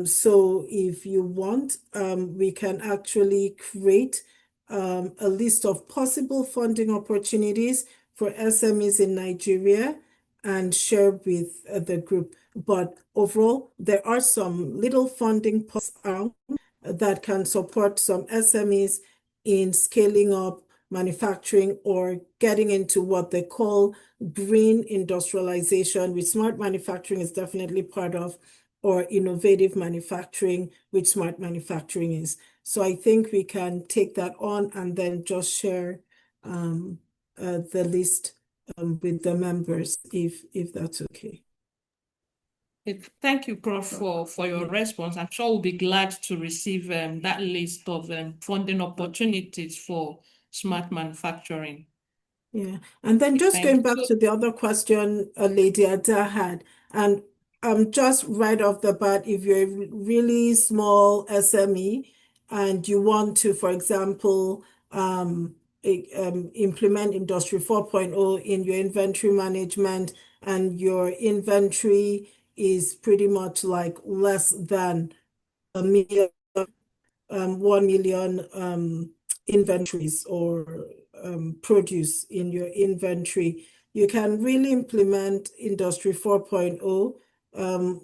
So if you want, we can actually create a list of possible funding opportunities for SMEs in Nigeria and share with the group. But overall, there are some little funding out that can support some SMEs in scaling up manufacturing or getting into what they call green industrialization, which smart manufacturing is definitely part of, or innovative manufacturing, which smart manufacturing is. So I think we can take that on and then just share the list with the members, if that's okay. Thank you, Prof, for your response. I'm sure we'll be glad to receive that list of funding opportunities for smart manufacturing. Yeah, and then just going back to the other question Lady Ada had, and just right off the bat, if you're a really small SME and you want to, for example, implement Industry 4.0 in your inventory management, and your inventory is pretty much like less than 1 million inventories or produce in your inventory, you can really implement Industry 4.0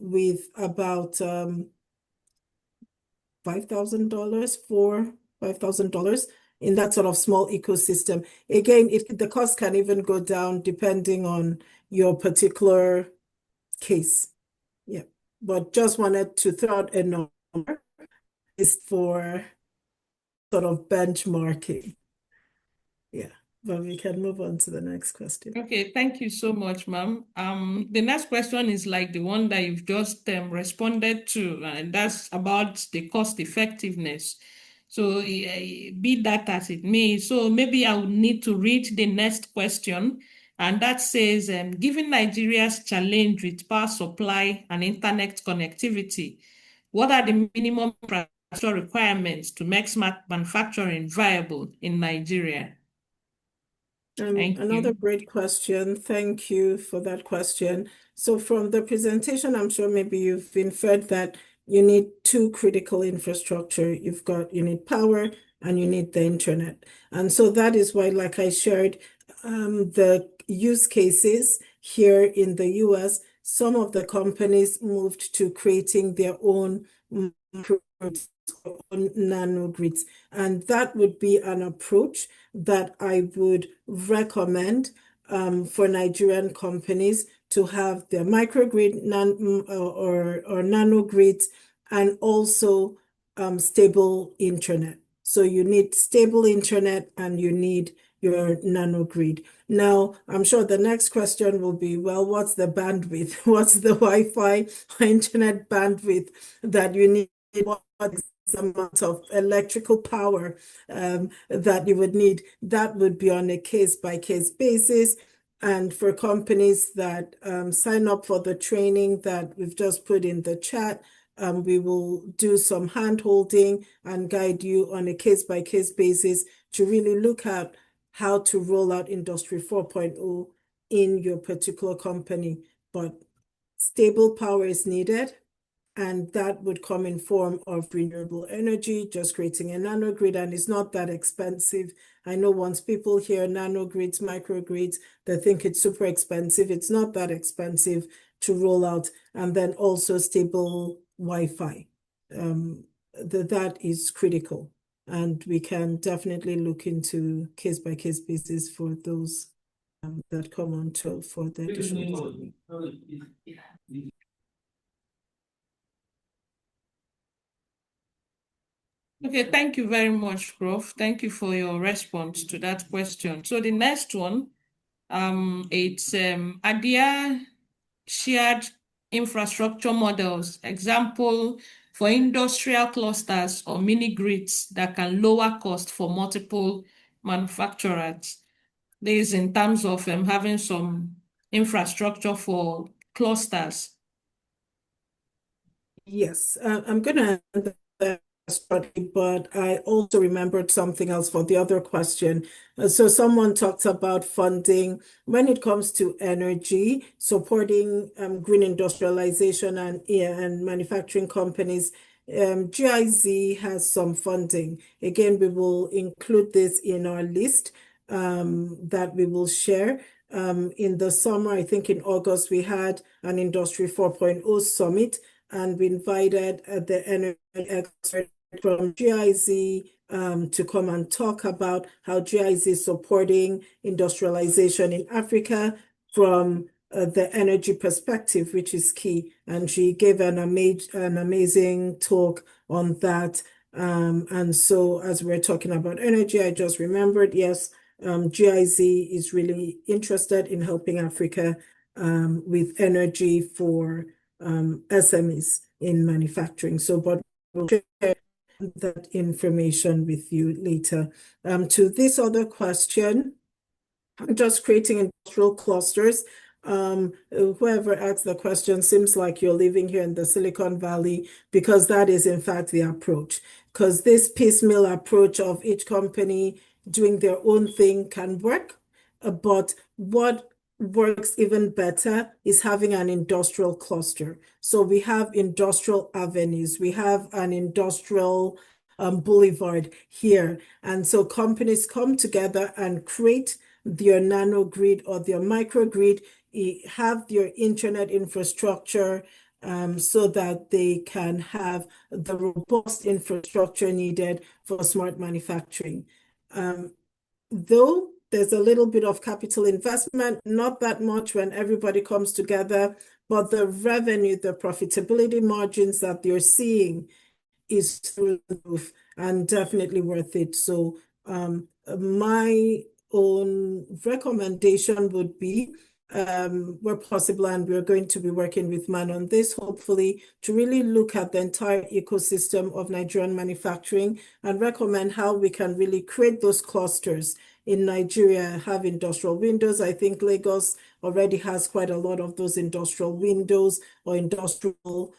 with about $5,000 in that sort of small ecosystem. Again, the cost can even go down depending on your particular case. Yeah, but just wanted to throw out a number is for sort of benchmarking. Yeah, but we can move on to the next question. Okay, thank you so much, ma'am. The next question is like the one that you've just responded to, and that's about the cost effectiveness. So be that as it may, so maybe I would need to read the next question, and that says, given Nigeria's challenge with power supply and internet connectivity, What are the minimum infrastructure requirements to make smart manufacturing viable in Nigeria? Thank Another you. great question. Thank you for that question. So from the presentation, I'm sure maybe you've inferred that you need two critical infrastructure. You need power and you need the internet. And so that is why, like I shared, the use cases here in the US, some of the companies moved to creating their own nanogrids. And that would be an approach that I would recommend for Nigerian companies to have their microgrid or nanogrids, and also stable internet. So you need stable internet and you need your nanogrid. Now, I'm sure the next question will be, well, what's the bandwidth? What's the Wi-Fi internet bandwidth that you need? What is the amount of electrical power that you would need? That would be on a case-by-case basis. And for companies that sign up for the training that we've just put in the chat, we will do some hand-holding and guide you on a case-by-case basis to really look at how to roll out Industry 4.0 in your particular company. But stable power is needed, and that would come in form of renewable energy, just creating a nanogrid, and it's not that expensive. I know once people hear nanogrids, microgrids, they think it's super expensive. It's not that expensive to roll out. And then also stable Wi-Fi. That is critical. And we can definitely look into case-by-case basis for those that come on for the additional training. Okay, thank you very much, Prof. Thank you for your response to that question. So the next one, it's ATII shared infrastructure models, example for industrial clusters or mini grids that can lower cost for multiple manufacturers. This is in terms of having some infrastructure for clusters. Yes, I'm going to answer that shortly, but I also remembered something else for the other question. So someone talked about funding when it comes to energy, supporting green industrialization and manufacturing companies. GIZ has some funding. Again, we will include this in our list that we will share. In the summer, I think in August, we had an Industry 4.0 summit, and we invited the energy expert from GIZ to come and talk about how GIZ is supporting industrialization in Africa from the energy perspective, which is key. And she gave an amazing talk on that. And so as we're talking about energy, I just remembered, yes, GIZ is really interested in helping Africa with energy for SMEs in manufacturing. So, but we'll share that information with you later. To this other question, just creating industrial clusters. Whoever asked the question seems like you're living here in the Silicon Valley, because that is in fact the approach. Because this piecemeal approach of each company doing their own thing can work, but what works even better is having an industrial cluster. So we have industrial avenues, we have an industrial boulevard here. And so companies come together and create their nanogrid or their microgrid, have their internet infrastructure so that they can have the robust infrastructure needed for smart manufacturing. Though there's a little bit of capital investment, not that much when everybody comes together, but the revenue, the profitability margins that they're seeing is through the roof and definitely worth it. So my own recommendation would be where possible, and we're going to be working with MAN on this, hopefully, to really look at the entire ecosystem of Nigerian manufacturing and recommend how we can really create those clusters in Nigeria, have industrial windows. I think Lagos already has quite a lot of those industrial windows or industrial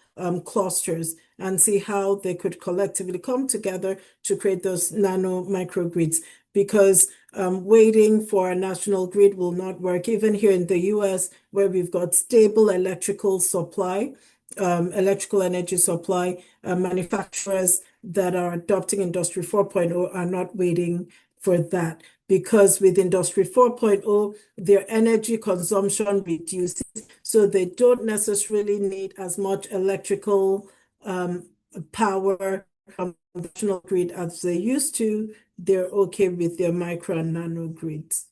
clusters, and see how they could collectively come together to create those nano microgrids. Because waiting for a national grid will not work. Even here in the US, where we've got stable electrical supply, electrical energy supply, manufacturers that are adopting Industry 4.0 are not waiting for that. Because with Industry 4.0, their energy consumption reduces, so they don't necessarily need as much electrical power from the national grid as they used to. They're okay with their micro and nano grids.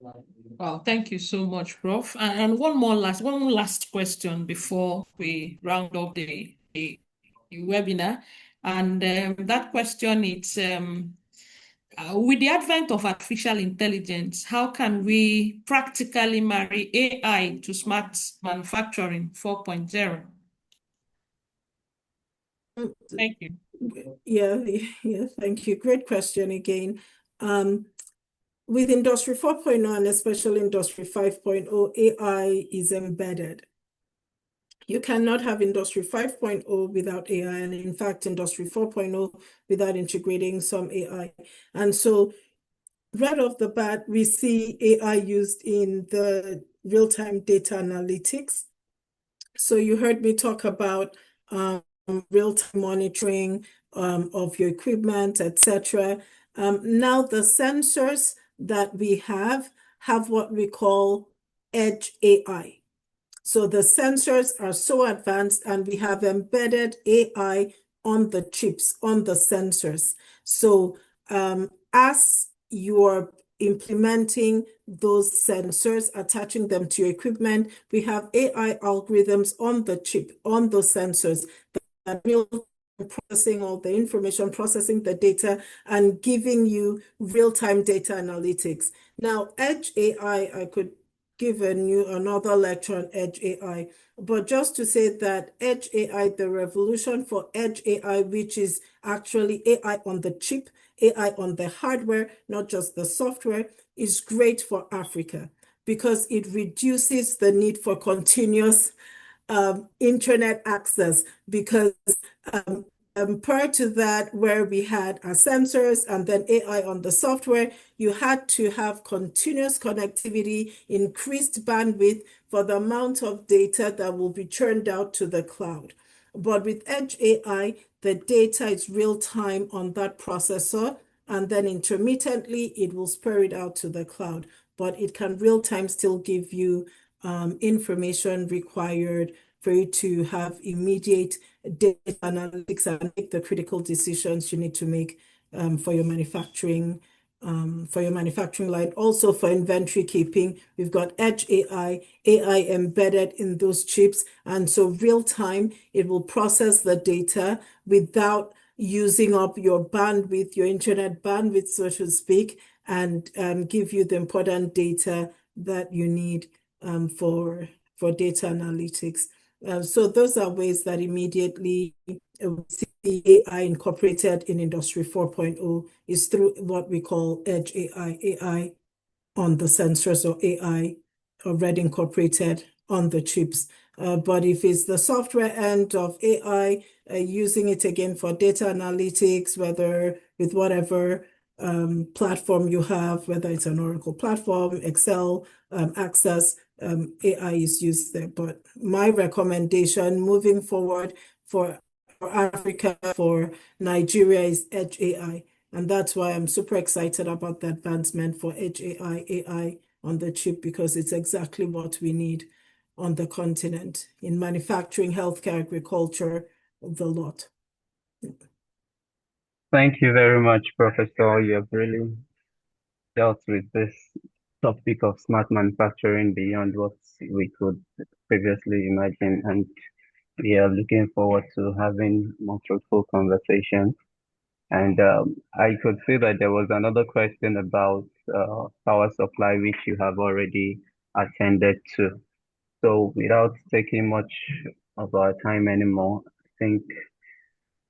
Well, thank you so much, Prof. And one last question before we round up the webinar. And that question is, with the advent of artificial intelligence, how can we practically marry AI to smart manufacturing 4.0? Thank you. Yeah, thank you. Great question again. With Industry 4.0 and especially Industry 5.0, AI is embedded. You cannot have Industry 5.0 without AI, and in fact, Industry 4.0 without integrating some AI. And so right off the bat, we see AI used in the real-time data analytics. So you heard me talk about real-time monitoring of your equipment, etc. Now the sensors that we have what we call edge AI. So the sensors are so advanced, and we have embedded AI on the chips, on the sensors. So as you're implementing those sensors, attaching them to your equipment, we have AI algorithms on the chip, on those sensors, that real processing all the information, processing the data, and giving you real-time data analytics. Now, Edge AI, I could give another lecture on Edge AI, but just to say that Edge AI, the revolution for Edge AI, which is actually AI on the chip, AI on the hardware, not just the software, is great for Africa because it reduces the need for continuous internet access, because prior to that, where we had our sensors and then AI on the software, you had to have continuous connectivity, increased bandwidth for the amount of data that will be churned out to the cloud. But with Edge AI, the data is real time on that processor, and then intermittently it will spur it out to the cloud. But it can real time still give you information required for you to have immediate data analytics and make the critical decisions you need to make for your manufacturing line. Also for inventory keeping, we've got Edge AI embedded in those chips. And so real time, it will process the data without using up your bandwidth, your internet bandwidth, so to speak, and give you the important data that you need for data analytics. So those are ways that immediately see AI incorporated in Industry 4.0 is through what we call Edge AI on the sensors, or AI already incorporated on the chips. But if it's the software end of AI, using it again for data analytics, whether with whatever platform you have, whether it's an Oracle platform, Excel, Access, AI is used there. But my recommendation moving forward for Africa, for Nigeria, is Edge AI. And that's why I'm super excited about the advancement for Edge AI on the chip, because it's exactly what we need on the continent in manufacturing, healthcare, agriculture, the lot. Thank you very much, Professor. You have really dealt with this topic of smart manufacturing beyond what we could previously imagine, and we are looking forward to having more fruitful conversations. And I could see that there was another question about power supply, which you have already attended to. So without taking much of our time anymore, I think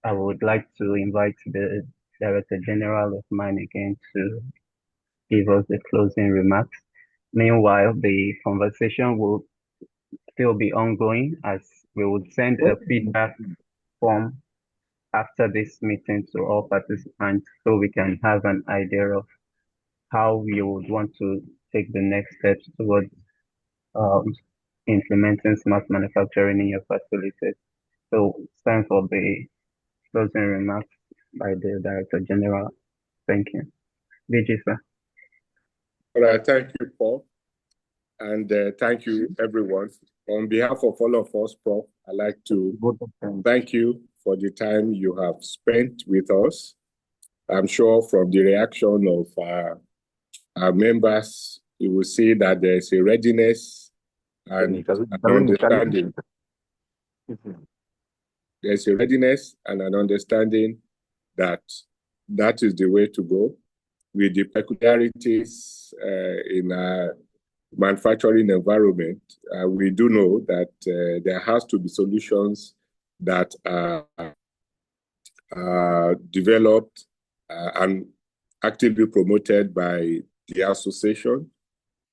I would like to invite the Director General of Mine again to give us the closing remarks. Meanwhile, the conversation will still be ongoing, as we would send a feedback form after this meeting to all participants so we can have an idea of how you would want to take the next steps towards implementing smart manufacturing in your facilities. So it's time for the closing remarks by the Director General. Thank you. DG, sir. All right, thank you, Paul. And thank you, everyone. On behalf of all of us, Prof, I'd like to thank you for the time you have spent with us. I'm sure from the reaction of our members, you will see that there's a readiness and an understanding. There's a readiness and an understanding that that is the way to go. With the peculiarities in our manufacturing environment, we do know that there has to be solutions that are developed and actively promoted by the association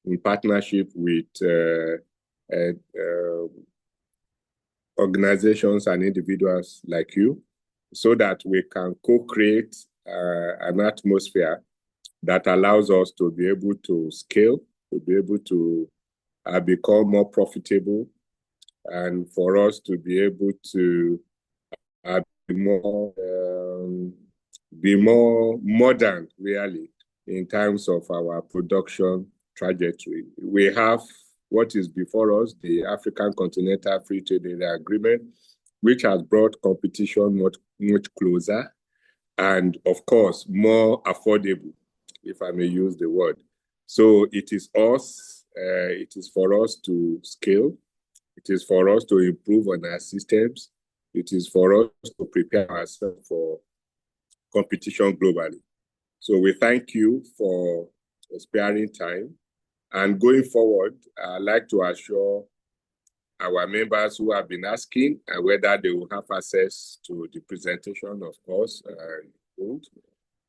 in partnership with organizations and individuals like you, so that we can co-create an atmosphere that allows us to be able to scale, to be able to become more profitable, and for us to be able to be more modern, really, in terms of our production trajectory. We have what is before us, the African Continental Free Trade Area Agreement, which has brought competition much closer and, of course, more affordable, if I may use the word. So it is for us to scale. It is for us to improve on our systems. It is for us to prepare ourselves for competition globally. So we thank you for sparing time. And going forward, I'd like to assure our members who have been asking whether they will have access to the presentation, of course,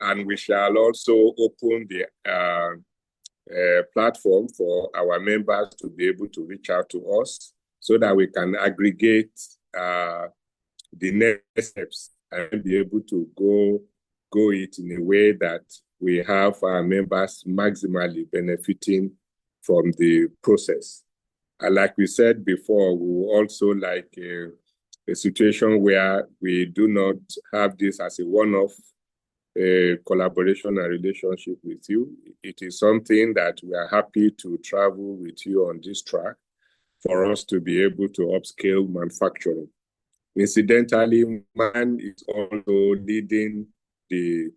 and we shall also open the platform for our members to be able to reach out to us so that we can aggregate the next steps and be able to go it in a way that we have our members maximally benefiting from the process. And like we said before, we would also like a situation where we do not have this as a one-off collaboration and relationship with you. It is something that we are happy to travel with you on this track for us to be able to upscale manufacturing. Incidentally, MAN is also leading the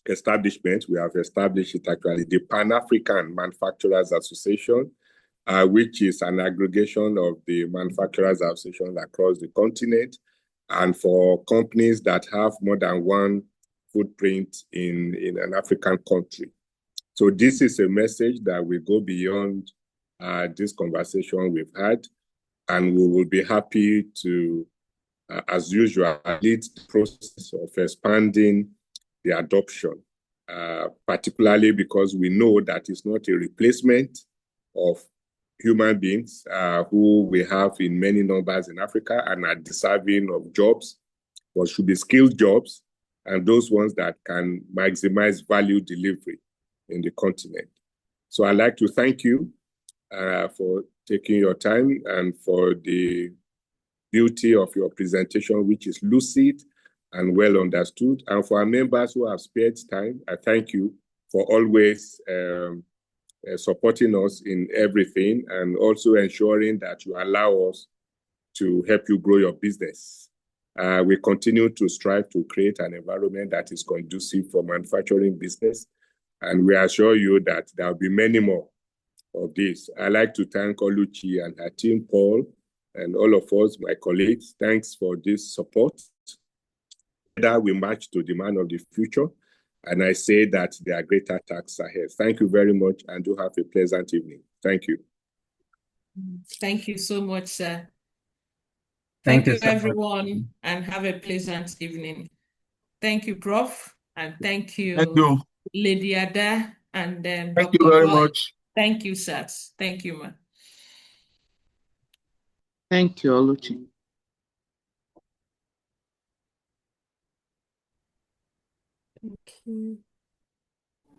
establishment. We have established it actually, the Pan-African Manufacturers Association, which is an aggregation of the manufacturers associations across the continent, and for companies that have more than one footprint in an African country. So this is a message that will go beyond this conversation we've had, and we will be happy to, as usual, lead the process of expanding the adoption, particularly because we know that it's not a replacement of human beings who we have in many numbers in Africa and are deserving of jobs, but should be skilled jobs, and those ones that can maximize value delivery in the continent. So I'd like to thank you for taking your time and for the beauty of your presentation, which is lucid and well understood. And for our members who have spared time, I thank you for always supporting us in everything and also ensuring that you allow us to help you grow your business. We continue to strive to create an environment that is conducive for manufacturing business, and we assure you that there will be many more of this. I'd like to thank Oluchi and her team, Paul, and all of us, my colleagues. Thanks for this support. That we match to the demand of the future, And I say that there are greater tasks ahead. Thank you very much, and do have a pleasant evening. Thank you. Thank you so much, sir. Thank Thank you you, so much. everyone, and have a pleasant evening. Thank you, Prof, and thank you, Thank you. Lady Ada, and Thank Dr. you very Boy. much. Thank you, sirs. Thank you, ma. Thank you, Oluchi. Thank you.